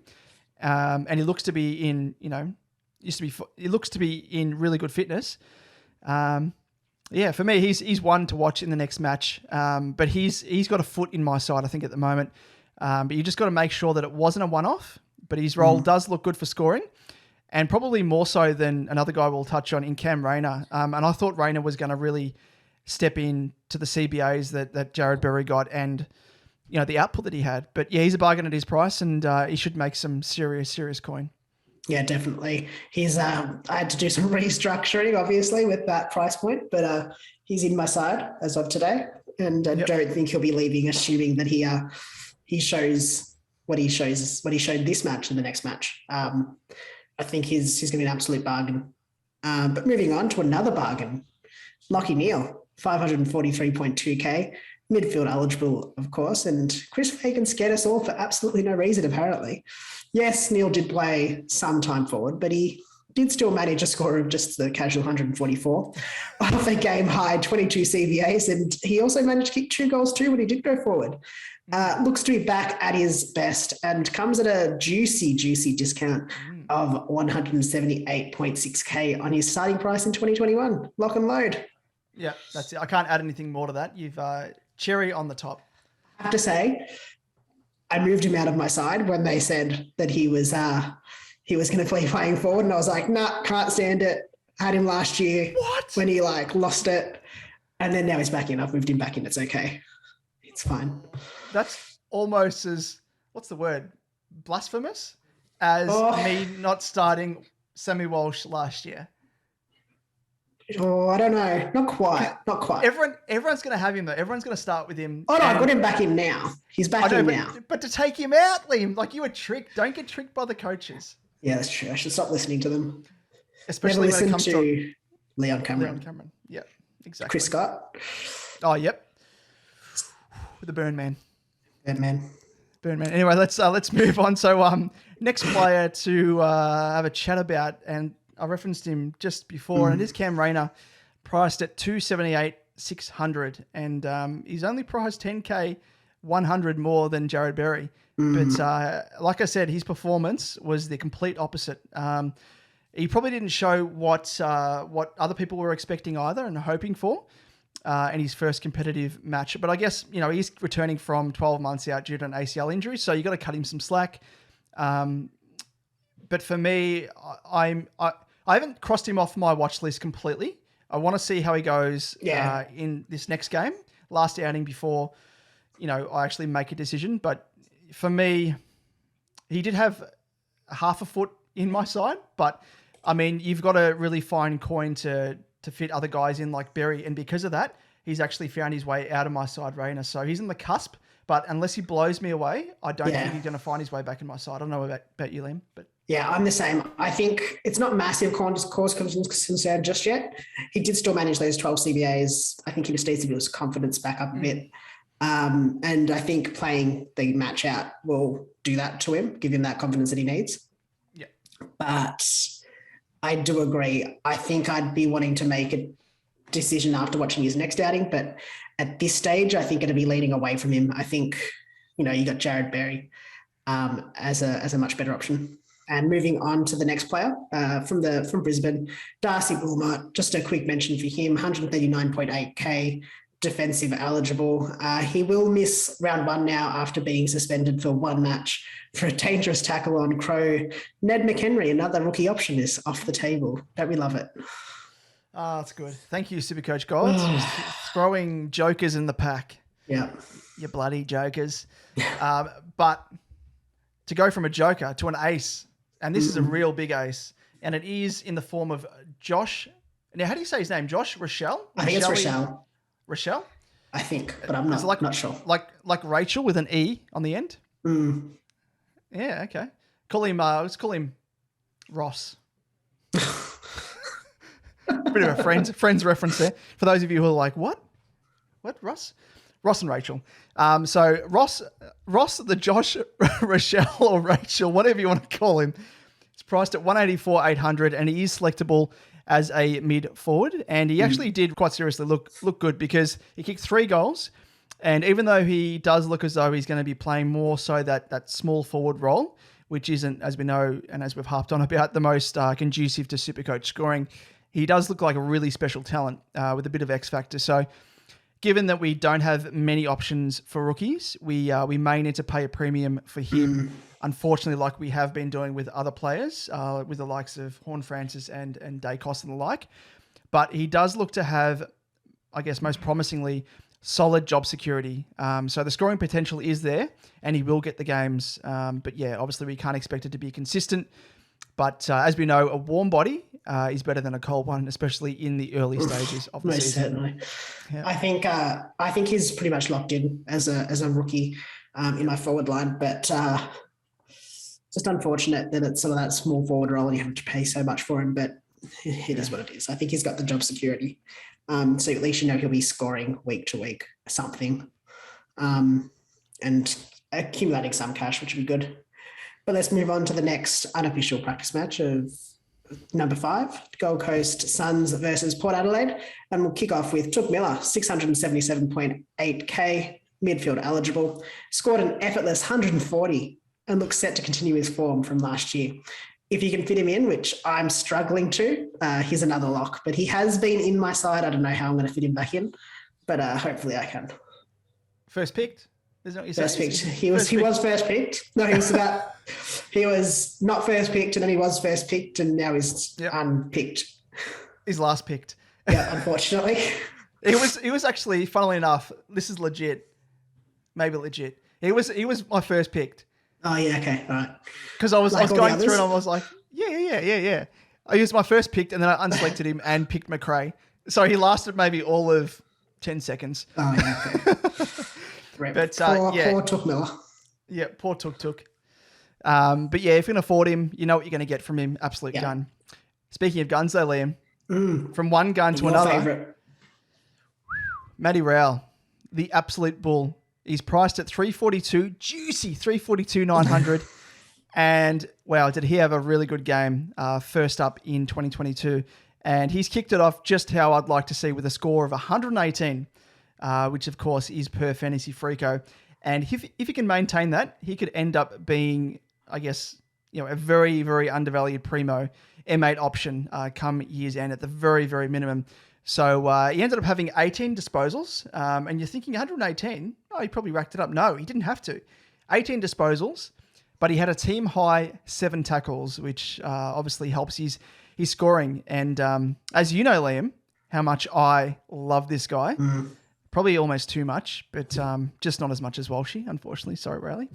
and he looks to be in, he looks to be in really good fitness. For me, he's one to watch in the next match. But he's got a foot in my side, I think, at the moment. But you just got to make sure that it wasn't a one-off. But his role does look good for scoring, and probably more so than another guy we'll touch on in Cam Rayner. And I thought Rayner was going to really step in to the CBAs that Jarrod Berry got and the output that he had. But yeah, he's a bargain at his price, and he should make some serious coin. Yeah, definitely. He's I had to do some restructuring, obviously, with that price point, but he's in my side as of today, and I don't think he'll be leaving, assuming that he shows what he showed this match and the next match. I think he's going to be an absolute bargain. But moving on to another bargain, Lachie Neale, 543.2k, midfield eligible, of course, and Chris Fagan scared us all for absolutely no reason, apparently. Yes, Neale did play some time forward, but he did still manage a score of just the casual 144 off a game high 22 CVAs, and he also managed to kick 2 goals too when he did go forward. Looks to be back at his best and comes at a juicy discount of 178.6k on his starting price in 2021. Lock and load. Yeah, that's it. I can't add anything more to that. You've cherry on the top. I have to say, I moved him out of my side when they said that he was going to be playing forward, and I was like, nah, can't stand it. Had him last year. What? When he lost it, and then now he's back in. I've moved him back in. It's okay. It's fine. That's almost as, what's the word? Blasphemous as me not starting Sammy Walsh last year. Oh, I don't know. Not quite. Everyone's going to have him though. Everyone's going to start with him. Oh no, I've got him back in now. He's back in now. But to take him out, Liam, like you were tricked. Don't get tricked by the coaches. Yeah, that's true. I should stop listening to them. Especially when it comes to Leon Cameron. Leon Cameron. Yep, exactly. Chris Scott. Oh, yep. The Burn Man. Burn Man. Anyway, let's move on. So, next player to have a chat about, and I referenced him just before, and it is Cam Rayner, priced at 278,600, and he's only priced 10k 100 more than Jarrod Berry. But like I said, his performance was the complete opposite. He probably didn't show what other people were expecting either and hoping for in his first competitive match. But I guess, he's returning from 12 months out due to an ACL injury, so you got to cut him some slack. But for me, I haven't crossed him off my watch list completely. I want to see how he goes in this next game, last outing before, I actually make a decision. But for me, he did have half a foot in my side, but I mean, you've got a really fine coin to fit other guys in like Berry. And because of that, he's actually found his way out of my side, Rayner. So he's on the cusp, but unless he blows me away, I don't think he's going to find his way back in my side. I don't know about you, Liam, but yeah, I'm the same. I think it's not massive cause concern just yet. He did still manage those 12 CBAs. I think he just needs to build his confidence back up a bit. And I think playing the match out will do that to him, give him that confidence that he needs. Yeah. But I do agree. I think I'd be wanting to make a decision after watching his next outing. But at this stage, I think it'd be leaning away from him. I think, you got Jarrod Berry as a much better option. And moving on to the next player from Brisbane, Darcy Wilmot. Just a quick mention for him, 139.8k, defensive eligible. He will miss round 1 now after being suspended for 1 match for a dangerous tackle on Crow. Ned McHenry, another rookie option, is off the table. Don't we love it? Oh, that's good. Thank you, SuperCoach Gods. Throwing jokers in the pack. Yeah. You bloody jokers. But to go from a joker to an ace, and this is a real big ace, and it is in the form of Josh. Now, how do you say his name? Josh Rochelle? I think it's Rochelle. Rochelle? I think, but I'm not sure. Like Rachel with an E on the end? Yeah, okay. Let's call him Ross. Bit of a friends reference there. For those of you who are like, what? What, Ross? Ross and Rachel. So Ross, the Josh, Rochelle or Rachel, whatever you want to call him, is priced at 184,800, and he is selectable as a mid forward. And he actually did quite seriously look good because he kicked 3 goals. And even though he does look as though he's going to be playing more so that small forward role, which isn't, as we know, and as we've harped on about, the most conducive to SuperCoach scoring, he does look like a really special talent with a bit of X factor. So given that we don't have many options for rookies, we may need to pay a premium for him, unfortunately, like we have been doing with other players, with the likes of Horne-Francis and Dacos and the like. But he does look to have, I guess, most promisingly, solid job security. So the scoring potential is there, and he will get the games. But yeah, obviously we can't expect it to be consistent. But as we know, a warm body is better than a cold one, especially in the early stages of the season. Most certainly. Yeah. I think he's pretty much locked in as a rookie. in my forward line, but just unfortunate that it's some of that small forward role and you have to pay so much for him, but it is what it is. I think he's got the job security. So at least he'll be scoring week to week something and accumulating some cash, which would be good. But let's move on to the next unofficial practice match of number 5, Gold Coast Suns versus Port Adelaide. And we'll kick off with Touk Miller, 677.8k, midfield eligible, scored an effortless 140 and looks set to continue his form from last year. If you can fit him in, which I'm struggling to, here's another lock. But he has been in my side. I don't know how I'm going to fit him back in, but hopefully I can. First picked? Isn't that what you said? First picked. He was first picked. No, he was not first picked, and then he was first picked, and now he's unpicked. He's last picked. Yeah, unfortunately. It was actually, funnily enough, this is legit. Maybe legit. He was my first picked. Oh yeah, okay, all right. Because I was going through and I was like, yeah. I used my first pick and then I unselected him and picked Macrae. So he lasted maybe all of 10 seconds. Oh yeah, okay. But poor Touk Miller. Yeah, poor Touk. But yeah, if you can afford him, you know what you're going to get from him. Absolute gun. Speaking of guns though, Liam, from one gun to another. Favorite. Matty Rowell, the absolute bull. He's priced at 342, juicy 342,900. And wow, did he have a really good game first up in 2022. And he's kicked it off just how I'd like to see with a score of 118, which of course is per Fantasy Freako. And if he can maintain that, he could end up being, I guess, a very, very undervalued primo M8 option come year's end at the very, very minimum. So he ended up having 18 disposals, and you're thinking 118? Oh, he probably racked it up. No, he didn't have to. 18 disposals, but he had a team high 7 tackles, which obviously helps his scoring. And as you know, Liam, how much I love this guy. Probably almost too much, but just not as much as Walshy, unfortunately. Sorry, Riley.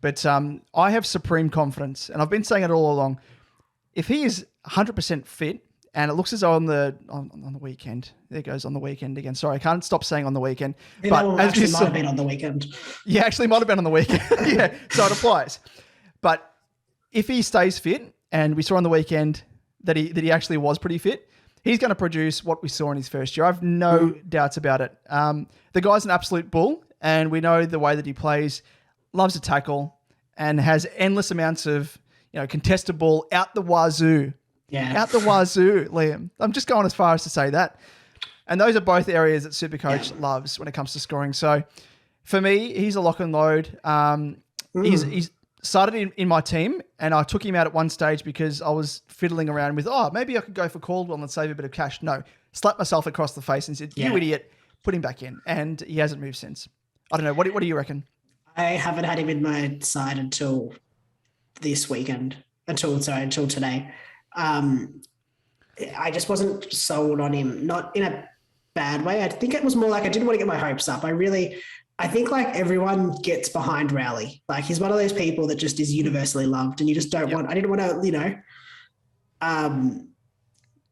But I have supreme confidence, and I've been saying it all along. If he is 100% fit, and it looks as though on the weekend, there it goes on the weekend again. Sorry, I can't stop saying on the weekend. But actually might have been on the weekend. Yeah, actually might have been on the weekend. Yeah, so it applies. But if he stays fit, and we saw on the weekend that he actually was pretty fit, he's going to produce what we saw in his first year. I have no doubts about it. The guy's an absolute bull, and we know the way that he plays, loves to tackle, and has endless amounts of contested ball out the wazoo. Yeah. Out the wazoo, Liam. I'm just going as far as to say that. And those are both areas that SuperCoach loves when it comes to scoring. So for me, he's a lock and load. He's started in my team, and I took him out at one stage because I was fiddling around with, maybe I could go for Caldwell and save a bit of cash. No, slapped myself across the face and said, you idiot, put him back in. And he hasn't moved since. I don't know. What do you reckon? I haven't had him in my side until this weekend, until today. I just wasn't sold on him, not in a bad way. I think it was more like I didn't want to get my hopes up. I think like everyone gets behind Rowley. Like he's one of those people that just is universally loved, and you just don't want, I didn't want to,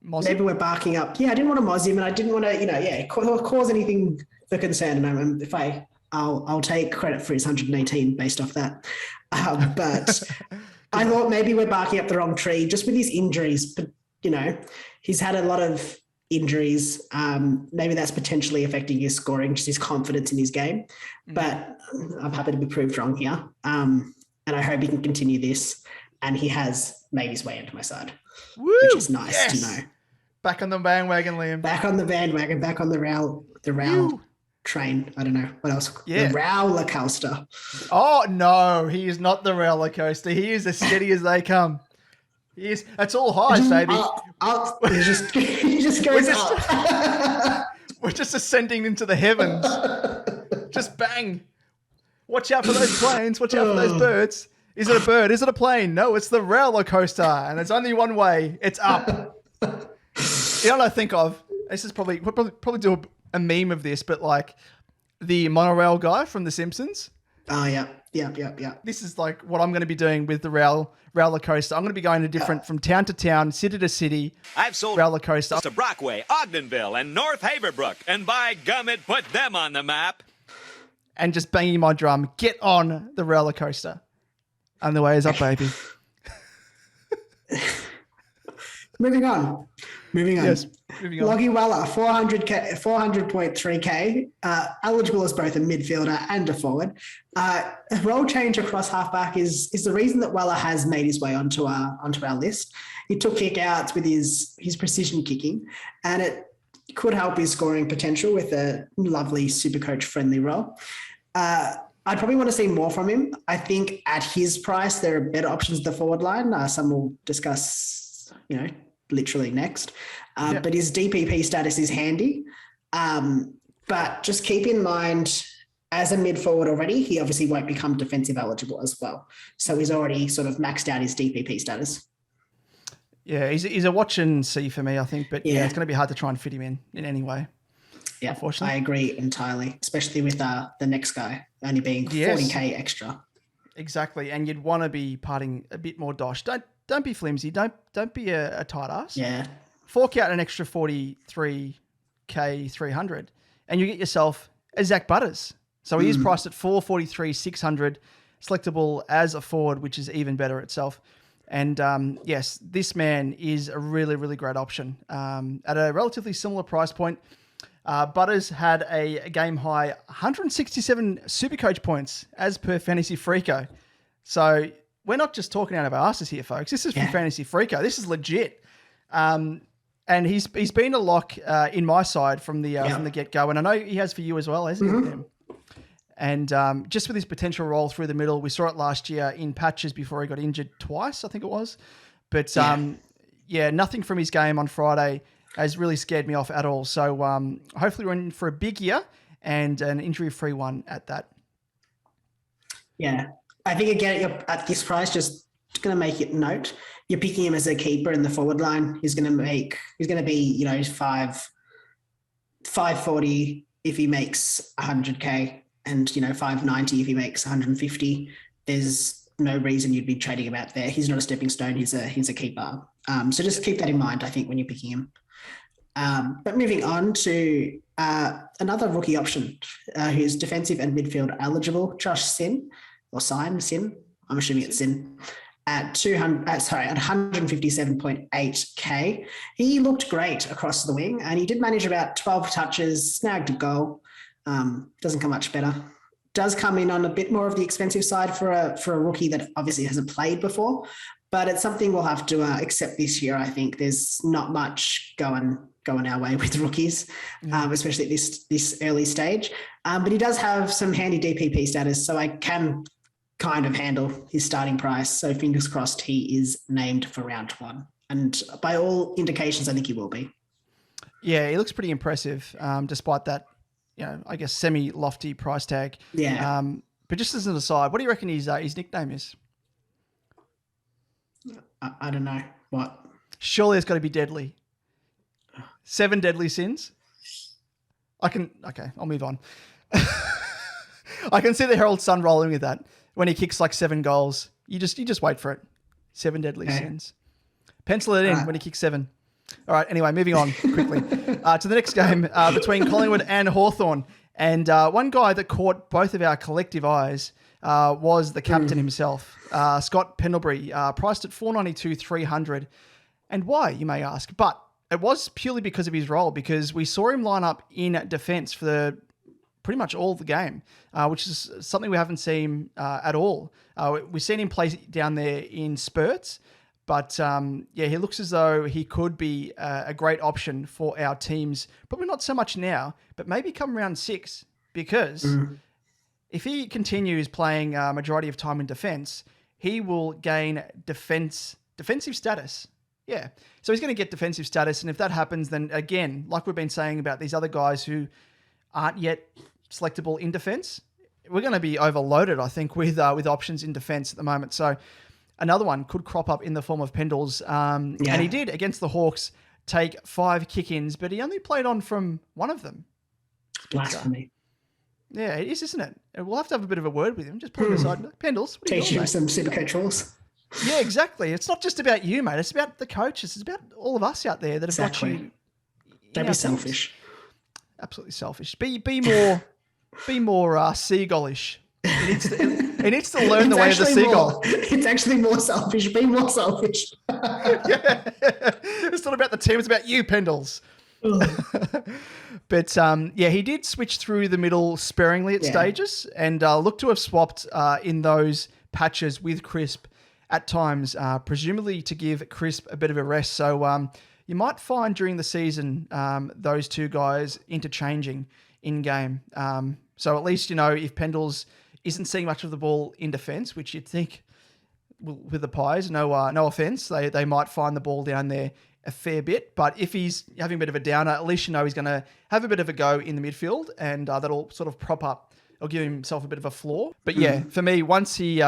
maybe we're barking up. Yeah, I didn't want to moz him, and I didn't want to, cause anything for concern. And if I'll take credit for his 118 based off that. But I thought maybe we're barking up the wrong tree just with his injuries. But, he's had a lot of injuries. Maybe that's potentially affecting his scoring, just his confidence in his game. But I'm happy to be proved wrong here. And I hope he can continue this. And he has made his way into my side, which is nice to know. Back on the bandwagon, Liam. Back on the bandwagon, back on the rail train. I don't know what else. Yeah. The roller coaster. Oh no, he is not the roller coaster. He is as steady as they come. It's all highs, baby. He just goes up. We're just ascending into the heavens. Just bang. Watch out for those planes. Watch out for those birds. Is it a bird? Is it a plane? No, it's the roller coaster. And there's only one way. It's up. You know what I think of? This is probably do a meme of this, but like the monorail guy from The Simpsons. Oh, yeah. This is like what I'm going to be doing with the roller coaster. I'm going to be going to from town to town, city to city. I've sold roller coaster to Brockway, Ogdenville, and North Haverbrook, and by gum, it put them on the map. and just banging my drum, get on the roller coaster. And the way is up, baby. Moving on. Yes, moving on. Lachie Weller, 400.3K, eligible as both a midfielder and a forward. A role change across halfback is the reason that Weller has made his way onto our list. He took kick-outs with his precision kicking, and it could help his scoring potential with a lovely SuperCoach-friendly role. I'd probably want to see more from him. I think at his price, there are better options at the forward line. Some we'll discuss, literally next. But his DPP status is handy. But just keep in mind, as a mid forward already, he obviously won't become defensive eligible as well. So he's already sort of maxed out his DPP status. Yeah, he's a watch and see for me, I think. But yeah, it's going to be hard to try and fit him in any way. Yeah, unfortunately. I agree entirely, especially with the next guy only being 40K extra. Exactly, and you'd want to be parting a bit more dosh. Don't be flimsy. Don't be a tight ass. Yeah. Fork out an extra 43K 300, and you get yourself a Zach Butters. So he is priced at 443 600, selectable as a forward, which is even better itself. And yes, this man is a really, really great option at a relatively similar price point. Butters had a game high 167 SuperCoach points as per Fantasy Freako. So we're not just talking out of our asses here, folks. This is from Fantasy Freako. This is legit. And he's been a lock in my side from the get-go. And I know he has for you as well, hasn't he? And just with his potential roll through the middle, we saw it last year in patches before he got injured twice, I think it was. But nothing from his game on Friday has really scared me off at all. So hopefully we're in for a big year and an injury-free one at that. Yeah. I think, again, at this price, just going to make it note, you're picking him as a keeper in the forward line. He's going to be, 540 if he makes 100K and, 590 if he makes 150. There's no reason you'd be trading him out there. He's not a stepping stone. He's a keeper. So just keep that in mind, I think, when you're picking him. But moving on to another rookie option who's defensive and midfield eligible, Josh Sin, or Sin. I'm assuming it's Sin. At 157.8K. He looked great across the wing, and he did manage about 12 touches, snagged a goal. Doesn't come much better. Does come in on a bit more of the expensive side for a rookie that obviously hasn't played before, but it's something we'll have to accept this year. I think there's not much going our way with rookies, especially at this early stage. But he does have some handy DPP status, so I can kind of handle his starting price. So fingers crossed he is named for round one. And by all indications, I think he will be. Yeah, he looks pretty impressive, despite that, I guess semi-lofty price tag. Yeah. But just as an aside, what do you reckon his nickname is? I don't know. What? Surely it's got to be Deadly. 7 deadly sins. Okay, I'll move on. I can see the Herald Sun rolling with that. When he kicks like 7 goals, you just wait for it. 7 deadly sins. Pencil it in when he kicks 7. All right, anyway, moving on quickly to the next game between Collingwood and Hawthorn. And one guy that caught both of our collective eyes was the captain himself, Scott Pendlebury, priced at 492 300. And why, you may ask? But it was purely because of his role, because we saw him line up in defence for pretty much all the game, which is something we haven't seen at all. We've seen him play down there in spurts, but he looks as though he could be a great option for our teams. Probably not so much now, but maybe come round 6, because if he continues playing a majority of time in defence, he will gain defensive status. Yeah, so he's going to get defensive status, and if that happens, then again, like we've been saying about these other guys who aren't yet selectable in defence, we're going to be overloaded, I think, with options in defence at the moment. So another one could crop up in the form of Pendles, and he did against the Hawks take 5 kick-ins, but he only played on from one of them. Blasphemy. Yeah, it is, isn't it? We'll have to have a bit of a word with him. Just pull him aside. Pendles, what are you Teach doing, him mate? some SuperCoach rules. Yeah, exactly. It's not just about you, mate. It's about the coaches. It's about all of us out there that have got you. Don't be selfish. Absolutely selfish. Be more be more seagull-ish. It needs to learn the way of the seagull. It's actually more selfish. Be more selfish. Yeah. It's not about the team. It's about you, Pendles. But he did switch through the middle sparingly at stages and looked to have swapped in those patches with Crisp at times, presumably to give Crisp a bit of a rest. So you might find during the season those two guys interchanging in game. So at least, if Pendles isn't seeing much of the ball in defence, which you'd think with the Pies, no offence, they might find the ball down there a fair bit. But if he's having a bit of a downer, at least he's going to have a bit of a go in the midfield, and that'll sort of prop up or give himself a bit of a floor. But for me, once he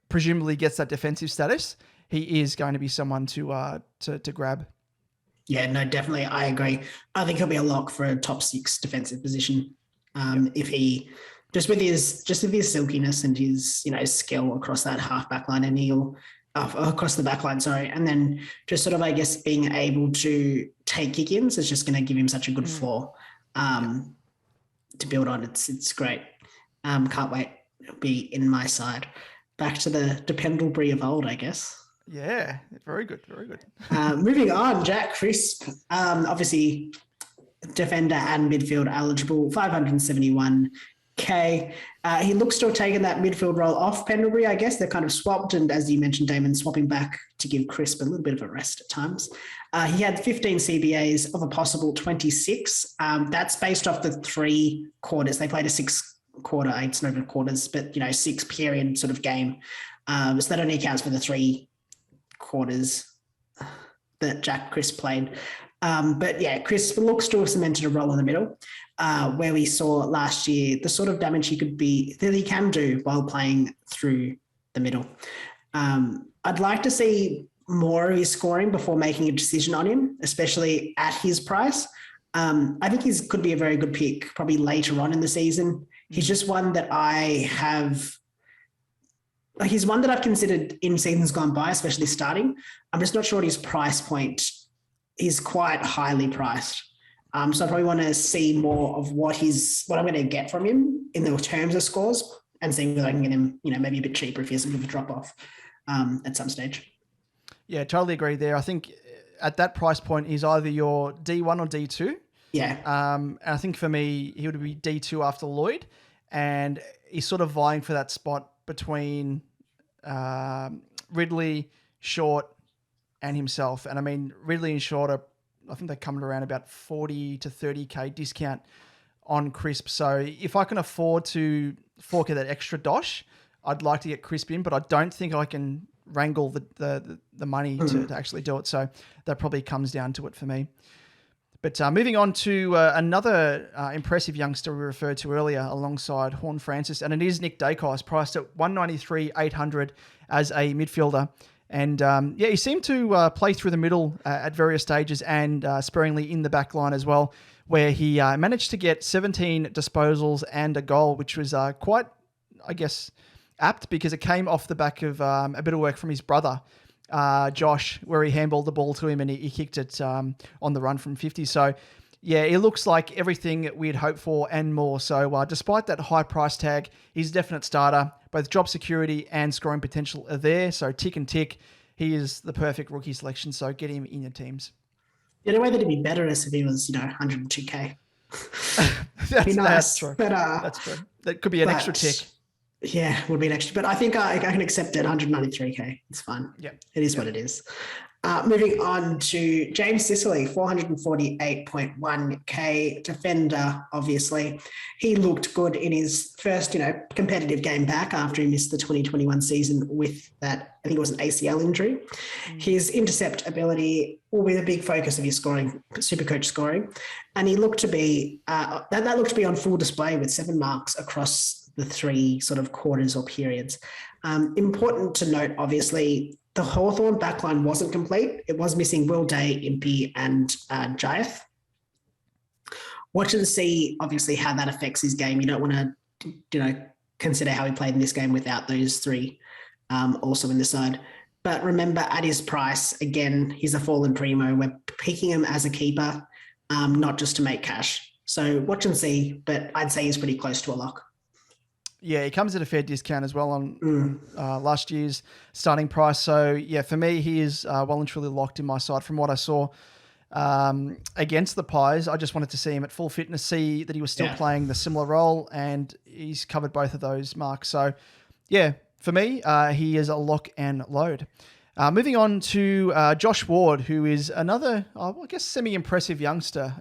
presumably gets that defensive status, he is going to be someone to grab. Yeah, no, definitely. I agree. I think he'll be a lock for a top 6 defensive position. If he just with his silkiness and his skill across that half back line and across the back line, and then just sort of, I guess, being able to take kick-ins is just going to give him such a good floor to build on. It's great. Can't wait. It'll be in my side. Back to the Pendlebury of old, I guess. Yeah, very good, very good. Moving on, Jack Crisp, obviously defender and midfield eligible, 571K. He looks to have taken that midfield role off Pendlebury, I guess. They're kind of swapped, and as you mentioned, Damon, swapping back to give Crisp a little bit of a rest at times. He had 15 CBAs of a possible 26. That's based off the 3 quarters. They played a 6-quarter, it's not even quarters, but 6-period sort of game. So that only accounts for the 3 quarters that Jack Crisp played. But yeah, Crisp looks to have cemented a role in the middle, where we saw last year the sort of damage that he can do while playing through the middle. I'd like to see more of his scoring before making a decision on him, especially at his price. I think he could be a very good pick probably later on in the season. He's just one that he's one that I've considered in seasons gone by, especially starting. I'm just not sure at his price point. He's quite highly priced. So I probably want to see more of what I'm going to get from him in the terms of scores and see whether I can get him, maybe a bit cheaper if he has a bit of a drop off at some stage. Yeah, totally agree there. I think at that price point, he's either your D1 or D2. Yeah. And I think for me, he would be D2 after Lloyd, and he's sort of vying for that spot between Ridley, Short, and himself. And I mean, Ridley and Short I think they come at around about 40 to 30K discount on Crisp. So if I can afford to fork out that extra dosh, I'd like to get Crisp in, but I don't think I can wrangle the money to actually do it. So that probably comes down to it for me. But moving on to another impressive youngster we referred to earlier alongside Horne-Francis, and it is Nick Dacos, priced at 193,800 as a midfielder. And he seemed to play through the middle at various stages and sparingly in the back line as well, where he managed to get 17 disposals and a goal, which was quite, I guess, apt because it came off the back of a bit of work from his brother, Josh, where he handballed the ball to him and he kicked it on the run from 50. So, yeah, it looks like everything we'd hoped for and more. So, despite that high price tag, he's a definite starter. Both job security and scoring potential are there. So, tick and tick, he is the perfect rookie selection. So, get him in your teams. The way that it'd be better is if he was, 102K. That's true. But, that's true. That could be an extra tick. Yeah, would be an extra. But I think I can accept it, 193K. It's fine. Yeah, it is what it is. Moving on to James Sicily, 448.1K defender, obviously. He looked good in his first, competitive game back after he missed the 2021 season with that, I think it was an ACL injury. His intercept ability will be the big focus of his scoring, SuperCoach scoring. And he looked to be, that looked to be on full display with 7 marks across the 3 sort of quarters or periods. Important to note, obviously, the Hawthorn backline wasn't complete. It was missing Will Day, Impey, and Jye. Watch and see, obviously, how that affects his game. You don't want to, consider how he played in this game without those 3 also in the side. But remember, at his price, again, he's a fallen primo. We're picking him as a keeper, not just to make cash. So watch and see, but I'd say he's pretty close to a lock. Yeah, he comes at a fair discount as well on last year's starting price. So, yeah, for me, he is well and truly locked in my side from what I saw against the Pies. I just wanted to see him at full fitness, see that he was still playing the similar role, and he's covered both of those marks. So, yeah, for me, he is a lock and load. Moving on to Josh Ward, who is another, I guess, semi-impressive youngster.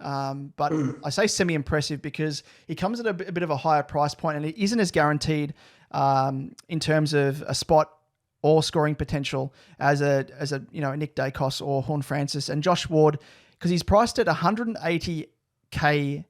But I say semi-impressive because he comes at a bit of a higher price point, and he isn't as guaranteed in terms of a spot or scoring potential as a Nick Dacos or Horne-Francis. And Josh Ward, because he's priced at 180k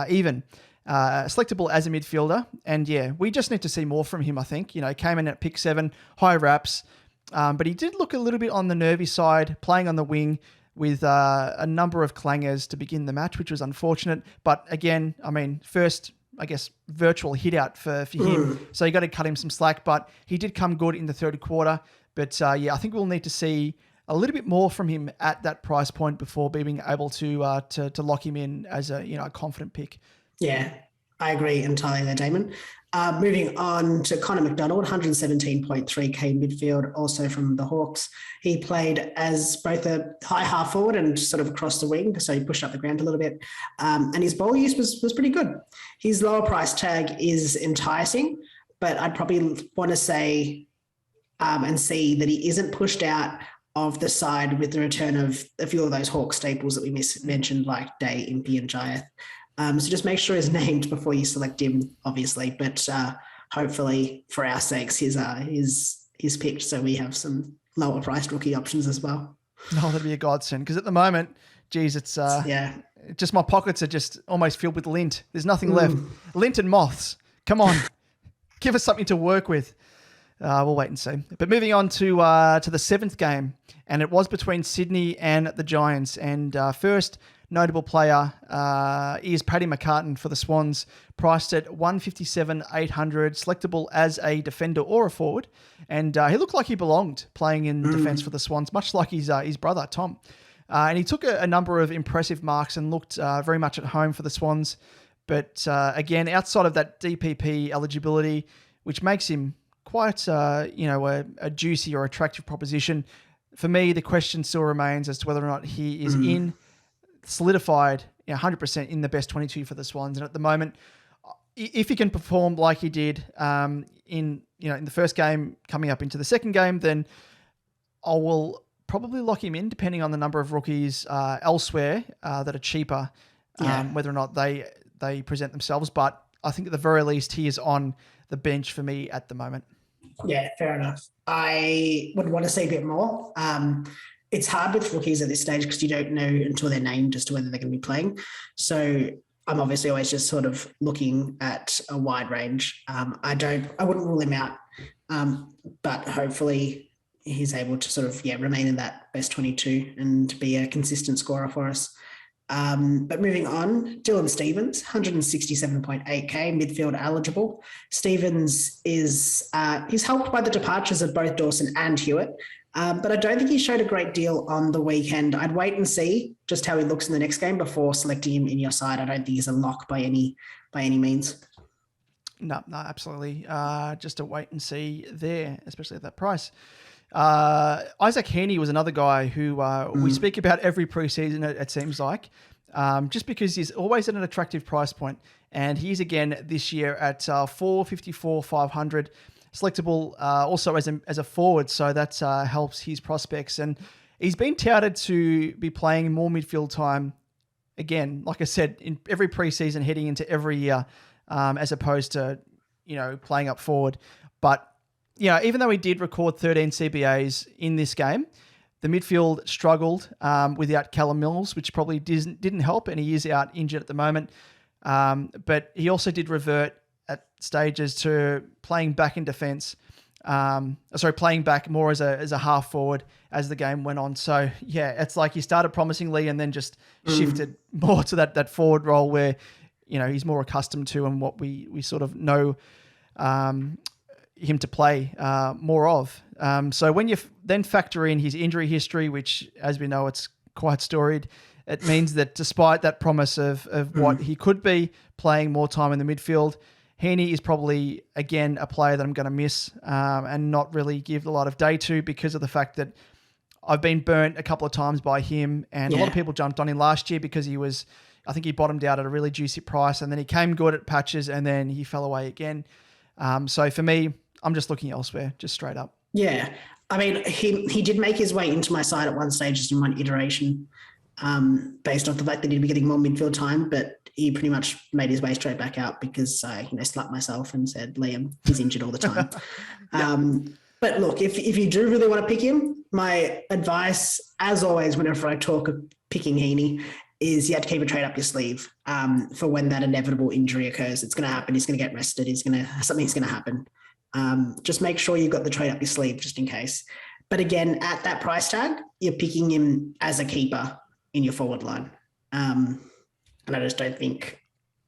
even, selectable as a midfielder. And yeah, we just need to see more from him, I think. Came in at pick 7, high wraps. But he did look a little bit on the nervy side, playing on the wing with a number of clangers to begin the match, which was unfortunate. But again, I mean, first, I guess, virtual hit out for him. So you got to cut him some slack. But he did come good in the third quarter. But I think we'll need to see a little bit more from him at that price point before being able to lock him in as a confident pick. Yeah, I agree entirely there, Damon. Moving on to Connor McDonald, 117.3k midfield, also from the Hawks. He played as both a high half forward and sort of across the wing, so he pushed up the ground a little bit. And his ball use was pretty good. His lower price tag is enticing, but I'd probably want to say and see that he isn't pushed out of the side with the return of a few of those Hawk staples that we mentioned, like Day, Impey and Jye. So just make sure he's named before you select him, obviously. But hopefully, for our sakes, he's picked, so we have some lower priced rookie options as well. Oh, that'd be a godsend. Because at the moment, geez, it's just my pockets are just almost filled with lint. There's nothing left. Lint and moths. Come on, give us something to work with. We'll wait and see. But moving on to the 7th game, and it was between Sydney and the Giants. And first notable player is Paddy McCartan for the Swans, priced at 157,800, selectable as a defender or a forward. And he looked like he belonged playing in defence for the Swans, much like his brother, Tom. And he took a number of impressive marks and looked very much at home for the Swans. But again, outside of that DPP eligibility, which makes him quite a juicy or attractive proposition, for me, the question still remains as to whether or not he is solidified 100% in the best 22 for the Swans. And at the moment, if he can perform like he did in the first game coming up into the second game, then I will probably lock him in, depending on the number of rookies elsewhere that are cheaper, whether or not they present themselves. But I think at the very least, he is on the bench for me at the moment. Yeah, fair enough. I would want to see a bit more. It's hard with rookies at this stage because you don't know until they're named as to whether they're going to be playing. So I'm obviously always just sort of looking at a wide range. I wouldn't rule him out, but hopefully he's able to sort of remain in that best 22 and be a consistent scorer for us. But moving on, Dylan Stephens, 167.8k, midfield eligible. Stephens is he's helped by the departures of both Dawson and Hewett, but I don't think he showed a great deal on the weekend. I'd wait and see just how he looks in the next game before selecting him in your side. I don't think he's a lock by any means. No, absolutely. Just a wait and see there, especially at that price. Isaac Heaney was another guy who we speak about every preseason, it seems like, just because he's always at an attractive price point. And he's again this year at 454,500, selectable also as a forward. So that helps his prospects. And he's been touted to be playing more midfield time, again, like I said, in every preseason heading into every year, as opposed to, playing up forward. But even though he did record 13 CBAs in this game, the midfield struggled without Callum Mills, which probably didn't help, and he is out injured at the moment. But he also did revert at stages to playing back in defence. Playing back more as a half forward as the game went on. So, it's like he started promisingly and then just shifted more to that forward role where, he's more accustomed to and what we sort of know him to play more of. So when you then factor in his injury history, which as we know, it's quite storied, it means that despite that promise of what he could be, playing more time in the midfield, Heaney is probably, again, a player that I'm going to miss and not really give a lot of day to, because of the fact that I've been burnt a couple of times by him, and a lot of people jumped on him last year because I think he bottomed out at a really juicy price, and then he came good at patches, and then he fell away again. So for me, I'm just looking elsewhere, just straight up. Yeah. I mean, he did make his way into my side at one stage, just in one iteration, based off the fact that he'd be getting more midfield time, but he pretty much made his way straight back out because I, slapped myself and said, Liam, he's injured all the time. But look, if you do really want to pick him, my advice, as always, whenever I talk of picking Heaney, is you have to keep a trade up your sleeve for when that inevitable injury occurs. It's going to happen. He's going to get rested. Something's going to happen. Just make sure you've got the trade up your sleeve just in case. But again, at that price tag, you're picking him as a keeper in your forward line. And I just don't think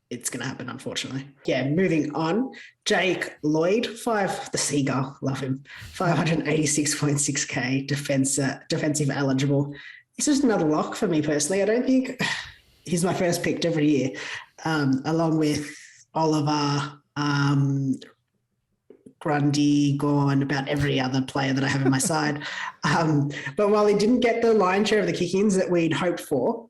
it's going to happen, unfortunately. Yeah, moving on. Jake Lloyd, the Seagull, love him. 586.6K defensive eligible. It's just another lock for me personally. I don't think he's my first pick every year, along with Oliver, Grundy, Gawn, about every other player that I have in my side. But while he didn't get the lion's share of the kick-ins that we'd hoped for,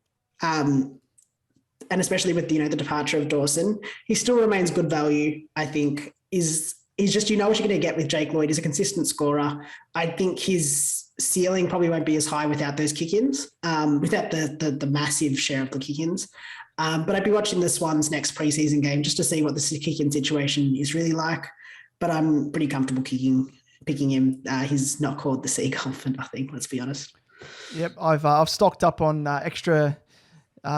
and especially with the departure of Dawson, he still remains good value. I think is just, what you're going to get with Jake Lloyd. He's a consistent scorer. I think his ceiling probably won't be as high without those kick-ins, without the massive share of the kick-ins. But I'd be watching the Swans next preseason game just to see what the kick-in situation is really like. But I'm pretty comfortable picking him. He's not called the Seagull for nothing, let's be honest. Yep, I've stocked up on extra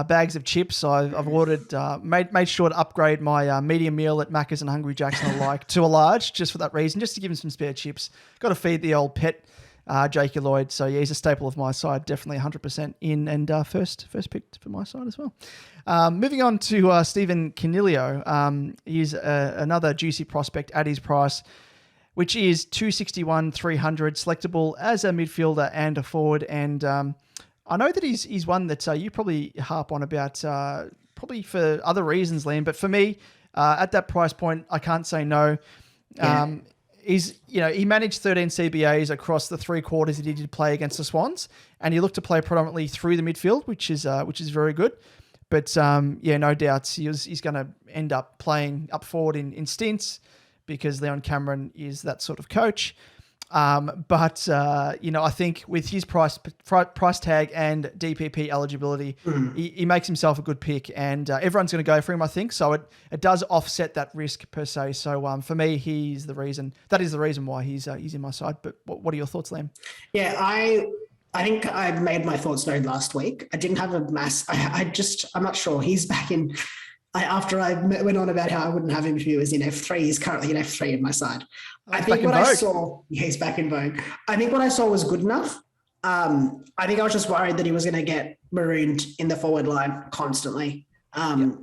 bags of chips. I've ordered, made sure to upgrade my medium meal at Macca's and Hungry Jack's and the like to a large, just for that reason, just to give him some spare chips. Got to feed the old pet, Jake Lloyd. So yeah, he's a staple of my side, definitely 100% in, and first pick for my side as well. Moving on to Stephen Canilio. He's another juicy prospect at his price, which is 261,300, selectable as a midfielder and a forward. And I know that he's one that you probably harp on about, probably for other reasons, Liam. But for me, at that price point, I can't say no. Yeah. He managed 13 CBAs across the 3 quarters that he did play against the Swans, and he looked to play predominantly through the midfield, which is very good. But no doubts he's going to end up playing up forward in stints, because Leon Cameron is that sort of coach. I think with his price tag and DPP eligibility, he makes himself a good pick, and everyone's going to go for him, I think. So it does offset that risk per se. So for me, that is the reason why he's in my side. But what are your thoughts, Liam? Yeah, I think I made my thoughts known last week. I didn't have a mass. I'm not sure. He's back in. After I went on about how I wouldn't have him if he was in F3, he's currently in F3 in my side. I think what I saw, he's back in vogue. I think what I saw was good enough. I think I was just worried that he was going to get marooned in the forward line constantly. I'd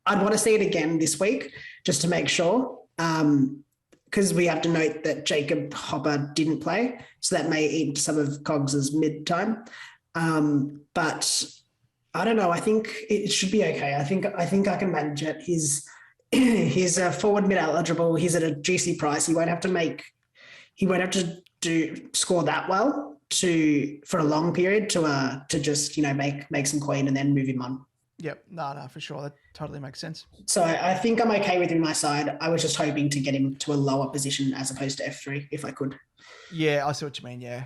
want to see it again this week just to make sure, because we have to note that Jacob Hopper didn't play, so that may eat some of Cogs's mid-time. But I don't know. I think it should be okay. I think I can manage it. He's a forward mid eligible. He's at a juicy price. He won't have to score that well for a long period to just make some coin and then move him on. Yep. No, for sure. That totally makes sense. So I think I'm okay with him on my side. I was just hoping to get him to a lower position as opposed to F3 if I could. Yeah, I see what you mean. Yeah.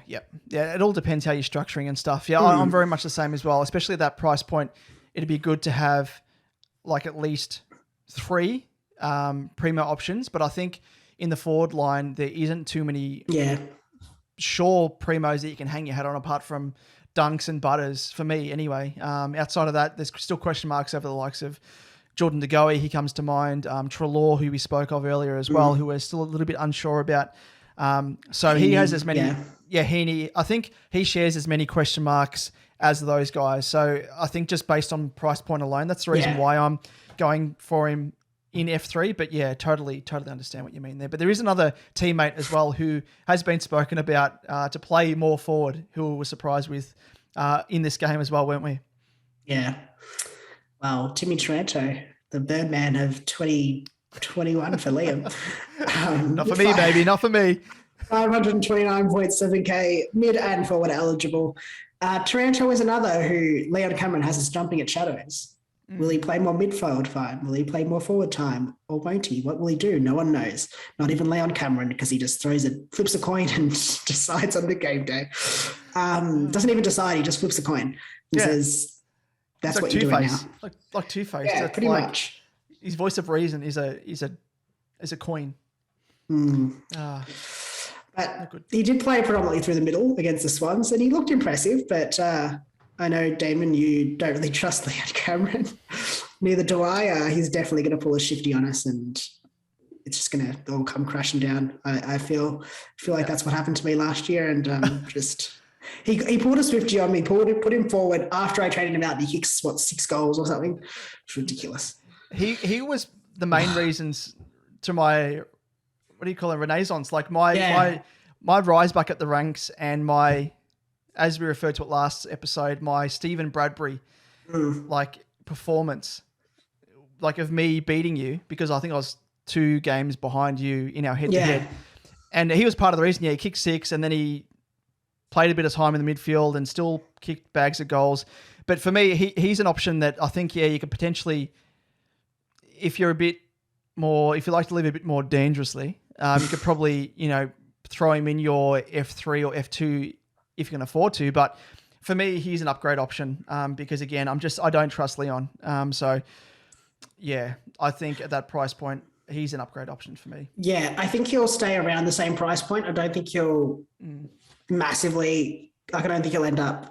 It all depends how you're structuring and stuff. Yeah, I'm very much the same as well. Especially at that price point, it'd be good to have at least 3 primo options. But I think in the forward line, there isn't too many sure primos that you can hang your hat on, apart from Dunks and Butters, for me anyway. Outside of that, there's still question marks over the likes of Jordan De Goey. He comes to mind. Treloar, who we spoke of earlier as well, who we're still a little bit unsure about. So Heaney, he has as many. Heaney. I think he shares as many question marks as those guys. So I think just based on price point alone, that's the reason why I'm going for him in F3. But yeah, totally understand what you mean there. But there is another teammate as well who has been spoken about to play more forward, who we were surprised with in this game as well, weren't we? Yeah. Well, Timmy Taranto, the Birdman of 2021 for Liam. Not for me, baby. Not for me. 529.7k mid and forward eligible. Taranto is another who Leon Cameron has us jumping at shadows. Will he play more midfield time? Will he play more forward time? Or won't he? What will he do? No one knows. Not even Leon Cameron, because he just flips a coin and decides on the game day. Doesn't even decide, he just flips a coin and says, that's like what you're doing now. Like Two-Face. Yeah, pretty much. His voice of reason is a coin. But he did play predominantly through the middle against the Swans, and he looked impressive. But I know, Damon, you don't really trust Leon Cameron. Neither do I. He's definitely going to pull a shifty on us, and it's just going to all come crashing down. I feel like that's what happened to me last year, and he pulled a Swifty on me, put him forward after I traded him out, and he kicks 6 goals or something. It's ridiculous. He was the main reasons to my, what do you call it, renaissance? Like my rise back at the ranks, and my, as we referred to it last episode, my Stephen Bradbury performance, of me beating you, because I think I was 2 games behind you in our head-to-head. And he was part of the reason. He kicked 6, and then he played a bit of time in the midfield and still kicked bags of goals. But for me, he's an option that I think, you could potentially, if you like to live a bit more dangerously, you could probably, throw him in your F3 or F2 if you can afford to. But for me, he's an upgrade option because, again, I don't trust Leon. So, yeah, I think at that price point, he's an upgrade option for me. Yeah, I think he'll stay around the same price point. I don't think he'll massively... I don't think he'll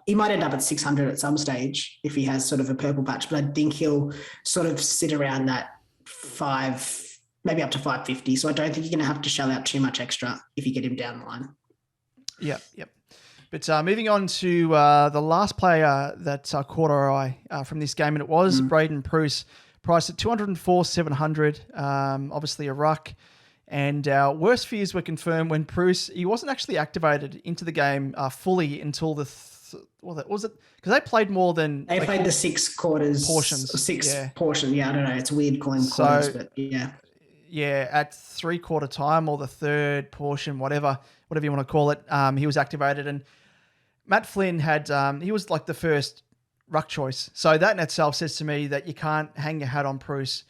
he might end up at 600 at some stage if he has sort of a purple patch, but I think he'll sort of sit around that 5, maybe up to 550. So I don't think you're going to have to shell out too much extra if you get him down the line. Yep. But moving on to the last player that caught our eye from this game, and it was Braden Preuss, priced at 204,700, obviously a ruck. And our worst fears were confirmed when Preuss, he wasn't actually activated into the game fully until was it? Because they played more than... They played the 6 quarters. Portions. Portion. Yeah, I don't know. It's weird calling them quarters, but yeah. Yeah, at 3/4 time or the third portion, whatever you want to call it, he was activated. And Matt Flynn had, he was like the first ruck choice. So that in itself says to me that you can't hang your hat on Preuss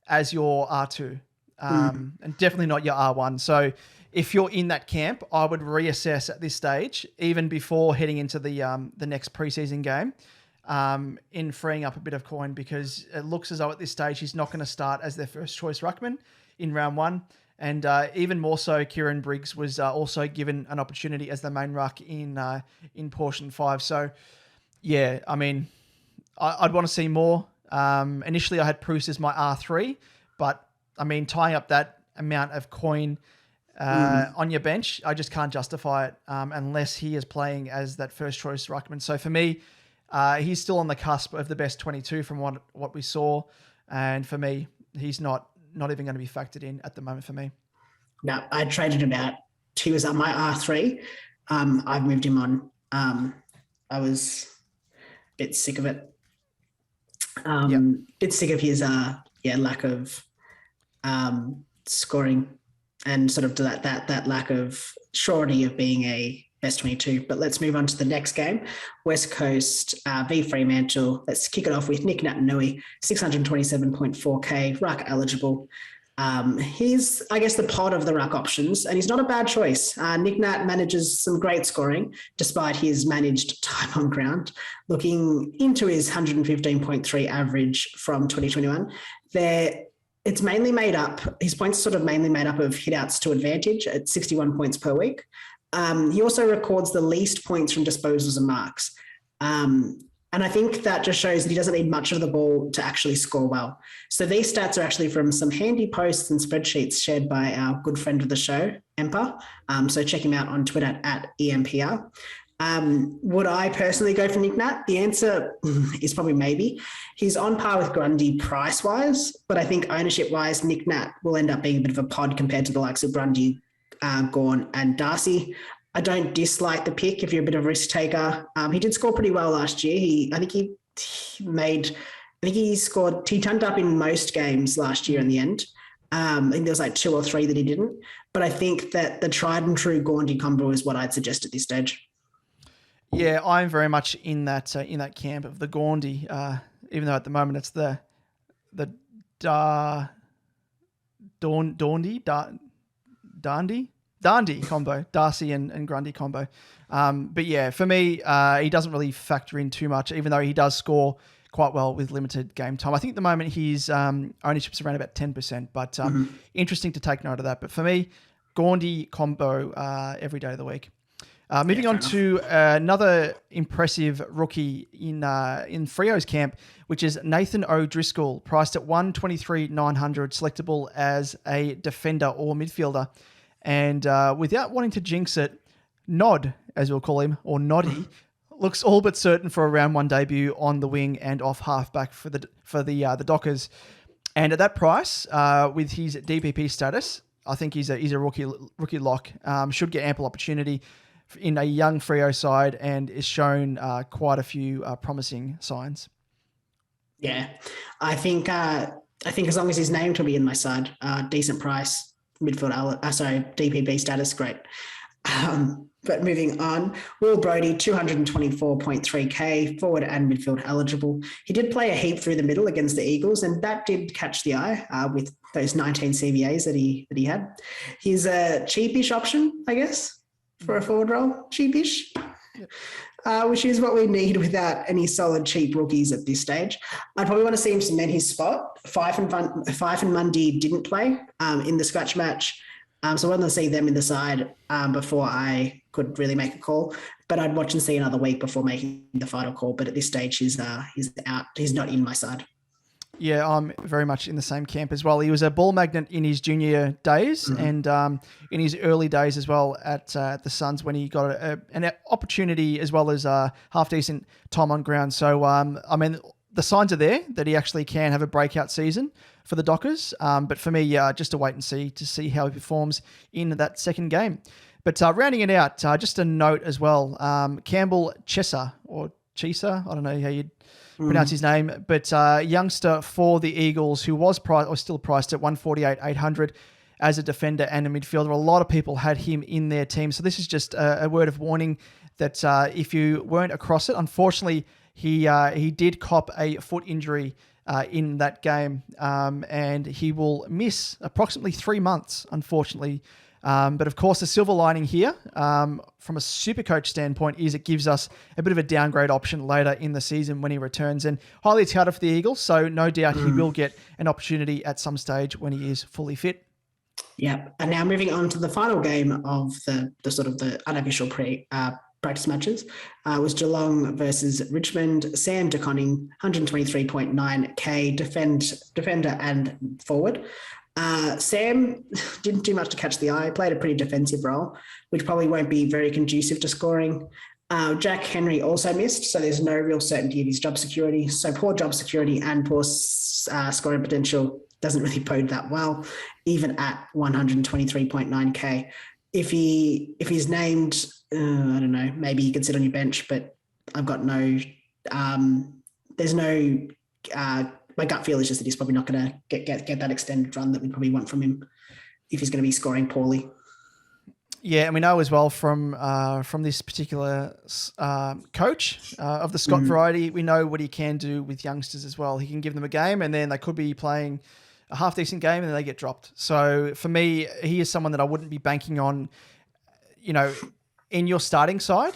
as your R2. And definitely not your R1. So if you're in that camp, I would reassess at this stage, even before heading into the next preseason game, in freeing up a bit of coin, because it looks as though at this stage he's not going to start as their first choice ruckman in round 1. And even more so, Kieran Briggs was also given an opportunity as the main ruck in portion 5. So, yeah, I mean, I'd want to see more. Initially, I had Preuss as my R3, but I mean, tying up that amount of coin on your bench, I just can't justify it unless he is playing as that first choice ruckman. So for me, he's still on the cusp of the best 22 from what we saw. And for me, he's not even going to be factored in at the moment for me. No, I traded him out. He was on my R3. I've moved him on. I was a bit sick of it. Bit sick of his lack of scoring and sort of that lack of surety of being a best 22. But let's move on to the next game. West Coast v Fremantle. Let's kick it off with Nick Natanui, 627.4k, ruck eligible. He's, I guess, the pod of the ruck options, and he's not a bad choice. Nick Nat manages some great scoring despite his managed time on ground. Looking into his 115.3 average from 2021, it's mainly made up, his points are sort of mainly made up of hitouts to advantage at 61 points per week. He also records the least points from disposals and marks. And I think that just shows that he doesn't need much of the ball to actually score well. So these stats are actually from some handy posts and spreadsheets shared by our good friend of the show, Emper. So check him out on Twitter at EMPR. Would I personally go for Nick Nat? The answer is probably maybe. He's on par with Grundy price-wise, but I think ownership-wise, Nick Nat will end up being a bit of a pod compared to the likes of Grundy, Gawn and Darcy. I don't dislike the pick if you're a bit of a risk taker. He did score pretty well last year. I think he he turned up in most games last year in the end. I think there was like 2 or 3 that he didn't. But I think that the tried and true Gawndy combo is what I'd suggest at this stage. Yeah, I'm very much in that camp of the Gawndy, even though at the moment it's the Dandy combo, Darcy and Grundy combo. But yeah, for me, he doesn't really factor in too much, even though he does score quite well with limited game time. I think at the moment his ownership's around about 10%, but interesting to take note of that. But for me, Gawndy combo every day of the week. Moving on to another impressive rookie in Freo's camp, which is Nathan O'Driscoll, priced at 123,900, selectable as a defender or midfielder. And without wanting to jinx it, Nod, as we'll call him, or Noddy, looks all but certain for a round 1 debut on the wing and off halfback for the Dockers. And at that price, with his DPP status, I think he's a rookie lock. Should get ample opportunity in a young Freo side and is shown quite a few promising signs. Yeah, I think as long as his name will be in my side, decent price, midfield, DPP status, great. But moving on, Will Brodie, 224.3k, forward and midfield eligible. He did play a heap through the middle against the Eagles, and that did catch the eye with those 19 CVAs that he had. He's a cheapish option, I guess, for a forward role, cheapish, which is what we need without any solid cheap rookies at this stage. I'd probably want to see him cement his spot. Fife and Mundy didn't play in the scratch match. So I want to see them in the side before I could really make a call. But I'd watch and see another week before making the final call. But at this stage, he's out. He's not in my side. Yeah, I'm very much in the same camp as well. He was a ball magnet in his junior days and in his early days as well at the Suns when he got an opportunity as well as half-decent time on ground. So, I mean, the signs are there that he actually can have a breakout season for the Dockers. But for me, just to wait and see how he performs in that second game. But rounding it out, just a note as well, Campbell Chesa, or Chesa, I don't know how you'd pronounce his name, but youngster for the Eagles who was still priced at 148,800 as a defender and a midfielder. A lot of people had him in their team. So this is just a word of warning that if you weren't across it, unfortunately, he did cop a foot injury in that game, and he will miss approximately 3 months, unfortunately. But of course, the silver lining here, from a SuperCoach standpoint, is it gives us a bit of a downgrade option later in the season when he returns, and highly touted for the Eagles. So no doubt he will get an opportunity at some stage when he is fully fit. Yeah, and now moving on to the final game of the sort of the unofficial practice matches was Geelong versus Richmond. Sam De Koning, 123.9k, defender and forward. Sam didn't do much to catch the eye, played a pretty defensive role, which probably won't be very conducive to scoring. Jack Henry also missed, so there's no real certainty of his job security. So poor job security and poor scoring potential doesn't really bode that well, even at 123.9k. If he's named, I don't know, maybe he could sit on your bench, but I've got no, there's no, my gut feel is just that he's probably not going to get that extended run that we probably want from him if he's going to be scoring poorly. Yeah, and we know as well from this particular coach of the Scott variety, we know what he can do with youngsters as well. He can give them a game and then they could be playing a half-decent game and then they get dropped. So for me, he is someone that I wouldn't be banking on, in your starting side.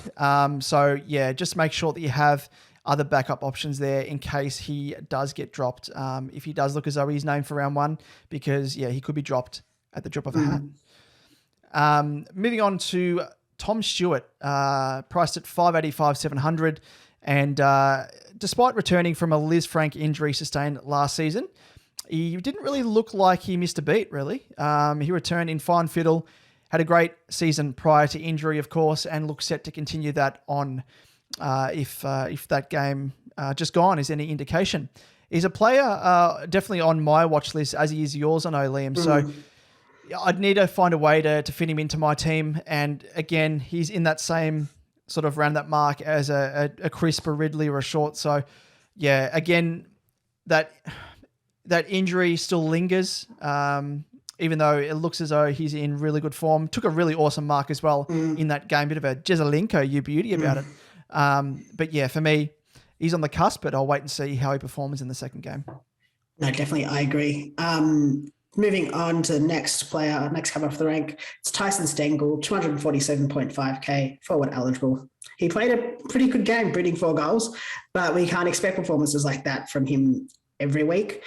So yeah, just make sure that you have other backup options there in case he does get dropped. If he does look as though he's named for round 1, because yeah, he could be dropped at the drop of a hat. Moving on to Tom Stewart, priced at 585,700, and despite returning from a Liz Frank injury sustained last season, he didn't really look like he missed a beat, really. He returned in fine fiddle, had a great season prior to injury, of course, and looks set to continue that on if that game just gone is any indication. He's a player definitely on my watch list, as he is yours, I know, Liam. So I'd need to find a way to fit him into my team. And again, he's in that same sort of around that mark as a Crisp, a Ridley, or a Short. So yeah, again, that injury still lingers, even though it looks as though he's in really good form. Took a really awesome mark as well in that game. Bit of a Jezelenko, you beauty about it. But yeah, for me, he's on the cusp, but I'll wait and see how he performs in the second game. No, definitely, I agree. Moving on to the next player, next comer off the rank, it's Tyson Stengel, 247.5k, forward eligible. He played a pretty good game, bringing 4 goals, but we can't expect performances like that from him every week.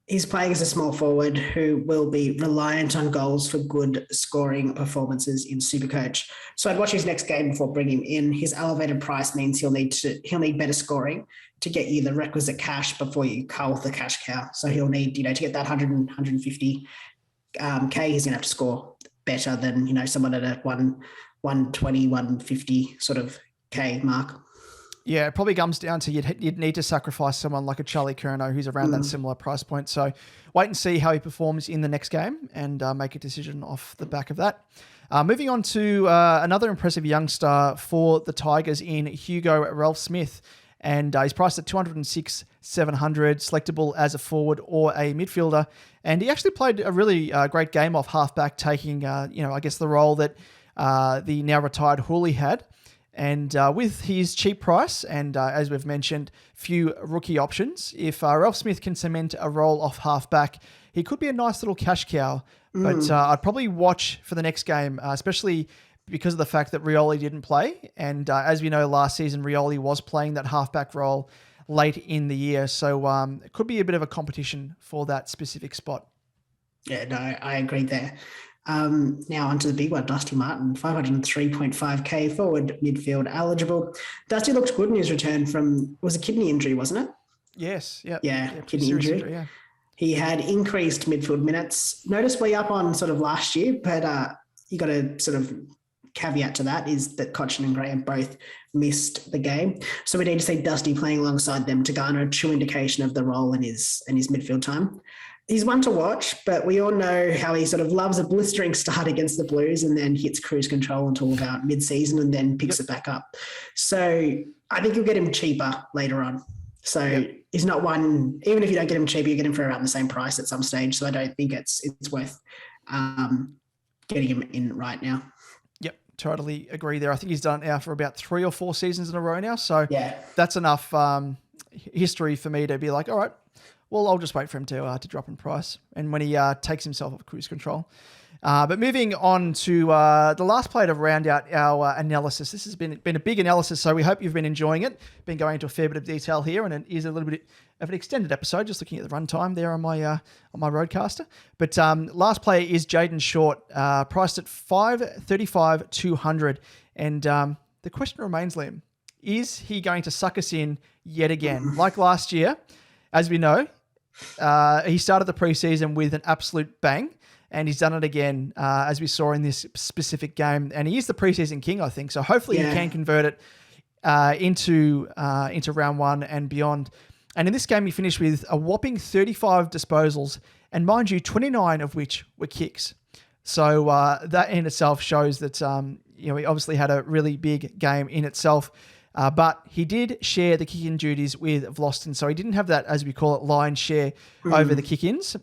He's playing as a small forward who will be reliant on goals for good scoring performances in SuperCoach. So I'd watch his next game before bringing him in. His elevated price means he'll need better scoring to get you the requisite cash before you cull the cash cow. So he'll need, to get that 150 K, he's going to have to score better than, someone at a 120, 150 sort of K mark. Yeah, it probably comes down to you'd need to sacrifice someone like a Charlie Curnow who's around that similar price point. So wait and see how he performs in the next game and make a decision off the back of that. Moving on to another impressive youngster for the Tigers in Hugo Ralphsmith. And he's priced at 206,700, selectable as a forward or a midfielder. And he actually played a really great game off halfback, taking, I guess the role that the now retired Hooley had. And with his cheap price and, as we've mentioned, few rookie options, if Ralphsmith can cement a role off halfback, he could be a nice little cash cow. But I'd probably watch for the next game, especially because of the fact that Rioli didn't play. And as we know, last season, Rioli was playing that halfback role late in the year. So it could be a bit of a competition for that specific spot. Yeah, no, I agree there. Now onto the big one, Dusty Martin, 503.5k, forward midfield eligible. Dusty looked good in his return from, was a kidney injury, wasn't it? Yes. Yep. Yeah, kidney injury. Yeah. He had increased midfield minutes, noticeably up on sort of last year, but you got to sort of caveat to that is that Cochin and Graham both missed the game. So we need to see Dusty playing alongside them to garner a true indication of the role in his midfield time. He's one to watch, but we all know how he sort of loves a blistering start against the Blues and then hits cruise control until about mid-season and then picks it back up. So I think you'll get him cheaper later on. So he's not one, even if you don't get him cheaper, you get him for around the same price at some stage. So I don't think it's worth getting him in right now. Yep, totally agree there. I think he's done it now for about 3 or 4 seasons in a row now. So yeah, that's enough history for me to be like, all right, well, I'll just wait for him to drop in price and when he takes himself off cruise control. But moving on to the last player to round out our analysis. This has been a big analysis, so we hope you've been enjoying it. Been going into a fair bit of detail here, and it is a little bit of an extended episode, just looking at the runtime there on my roadcaster. But last player is Jayden Short, priced at 535,200. And the question remains, Liam, is he going to suck us in yet again? Like last year, as we know, he started the preseason with an absolute bang, and he's done it again, as we saw in this specific game. And he is the preseason king, I think. So hopefully he can convert it into round one and beyond. And in this game, he finished with a whopping 35 disposals, and mind you, 29 of which were kicks. So that in itself shows that he obviously had a really big game in itself. But he did share the kick-in duties with Vlosten, so he didn't have that, as we call it, line share over the kick-ins.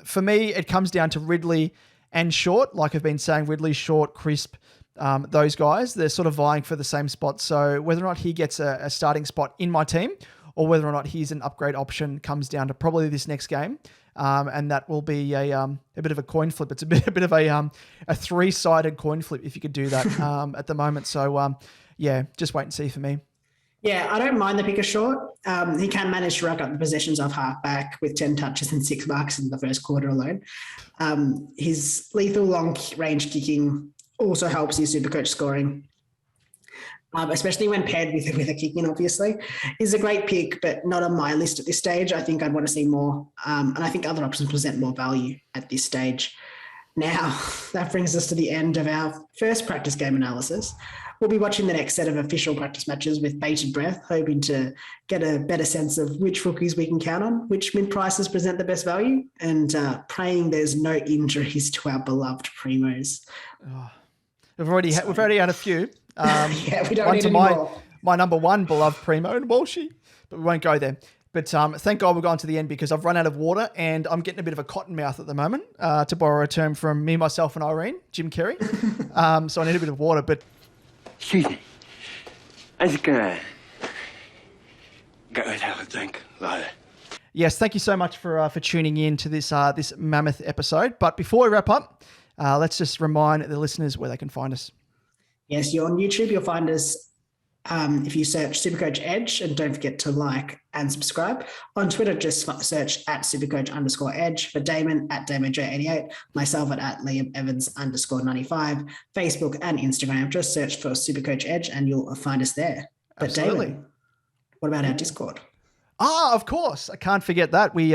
For me, it comes down to Ridley and Short. Like I've been saying, Ridley, Short, Crisp, those guys, they're sort of vying for the same spot. So whether or not he gets a starting spot in my team or whether or not he's an upgrade option comes down to probably this next game. And that will be a bit of a coin flip. It's a bit of a 3-sided coin flip if you could do that at the moment. So, just wait and see for me. Yeah, I don't mind the pick of Short. He can manage to rack up the possessions off halfback with 10 touches and 6 marks in the first quarter alone. His lethal long-range kicking also helps his SuperCoach scoring, especially when paired with a kick-in, obviously. He's a great pick, but not on my list at this stage. I think I'd want to see more, and I think other options present more value at this stage. Now, that brings us to the end of our first practice game analysis. We'll be watching the next set of official practice matches with bated breath, hoping to get a better sense of which rookies we can count on, which mid-prices present the best value, and praying there's no injuries to our beloved primos. We've already had a few. We don't need any more. my number one beloved Primo and Walshy, but we won't go there. But thank God we've gone to the end because I've run out of water and I'm getting a bit of a cotton mouth at the moment, to borrow a term from me, myself, and Irene, Jim Carrey. So I need a bit of water. But excuse me, I'm just gonna go and have a drink later. Yes, thank you so much for tuning in to this this mammoth episode. But before we wrap up, let's just remind the listeners where they can find us. Yes, you're on YouTube. You'll find us if you search SuperCoach Edge, and don't forget to like and subscribe. On Twitter, just search @SuperCoach_Edge. For Damon, @DamoJ88. Myself at @LiamEvans_95. Facebook and Instagram, just search for SuperCoach Edge and you'll find us there. But Absolutely. Damon, what about our Discord? Of course. I can't forget that. We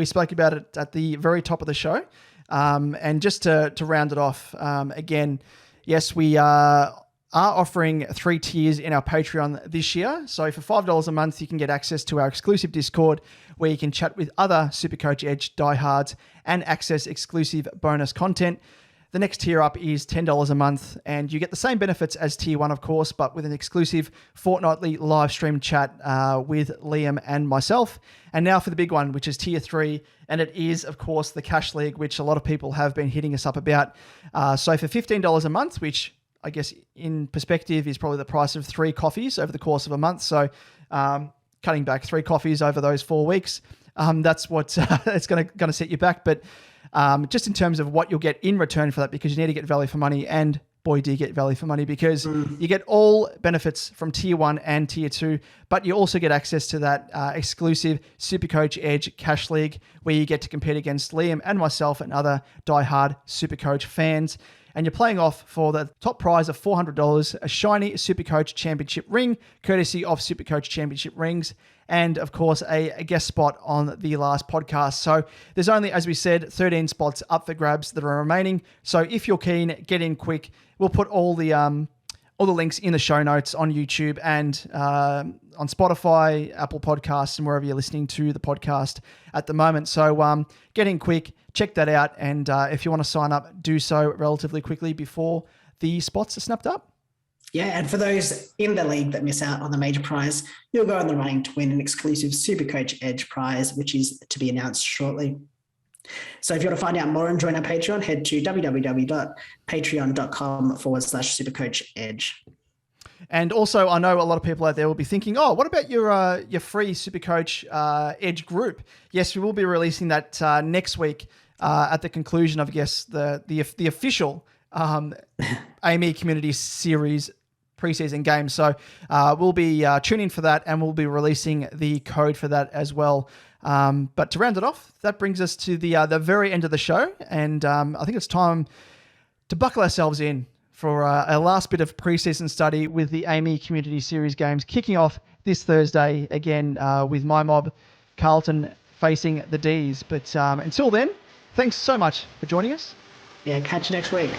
spoke about it at the very top of the show. And just to round it off, again, yes, we are offering 3 tiers in our Patreon this year. So for $5 a month, you can get access to our exclusive Discord where you can chat with other SuperCoach Edge diehards and access exclusive bonus content. The next tier up is $10 a month, and you get the same benefits as tier 1, of course, but with an exclusive fortnightly live stream chat with Liam and myself. And now for the big one, which is tier 3, and it is, of course, the Cash League, which a lot of people have been hitting us up about. So for $15 a month, which I guess in perspective is probably the price of 3 coffees over the course of a month. So cutting back 3 coffees over those 4 weeks, that's what it's going to set you back. But just in terms of what you'll get in return for that, because you need to get value for money, and boy, do you get value for money, because you get all benefits from tier 1 and tier 2, but you also get access to that exclusive SuperCoach Edge Cash League where you get to compete against Liam and myself and other diehard SuperCoach fans. And you're playing off for the top prize of $400, a shiny SuperCoach Championship ring, courtesy of SuperCoach Championship Rings, and of course a guest spot on the last podcast. So there's only, as we said, 13 spots up for grabs that are remaining. So if you're keen, get in quick. We'll put all the links in the show notes on YouTube and on Spotify, Apple Podcasts, and wherever you're listening to the podcast at the moment. So get in quick, check that out, and if you want to sign up, do so relatively quickly before the spots are snapped up. Yeah, and for those in the league that miss out on the major prize, you'll go in the running to win an exclusive SuperCoach Edge prize, which is to be announced shortly. So if you want to find out more and join our Patreon, head to www.patreon.com/SuperCoach Edge. And also, I know a lot of people out there will be thinking, oh, what about your free SuperCoach Edge group? Yes, we will be releasing that next week at the conclusion of, I guess, the official AME Community Series preseason game. So we'll be tuning in for that, and we'll be releasing the code for that as well. But to round it off, that brings us to the very end of the show, and I think it's time to buckle ourselves in for a last bit of preseason study with the AME Community Series games kicking off this Thursday again with my mob, Carlton, facing the D's. But until then, thanks so much for joining us. Yeah, catch you next week.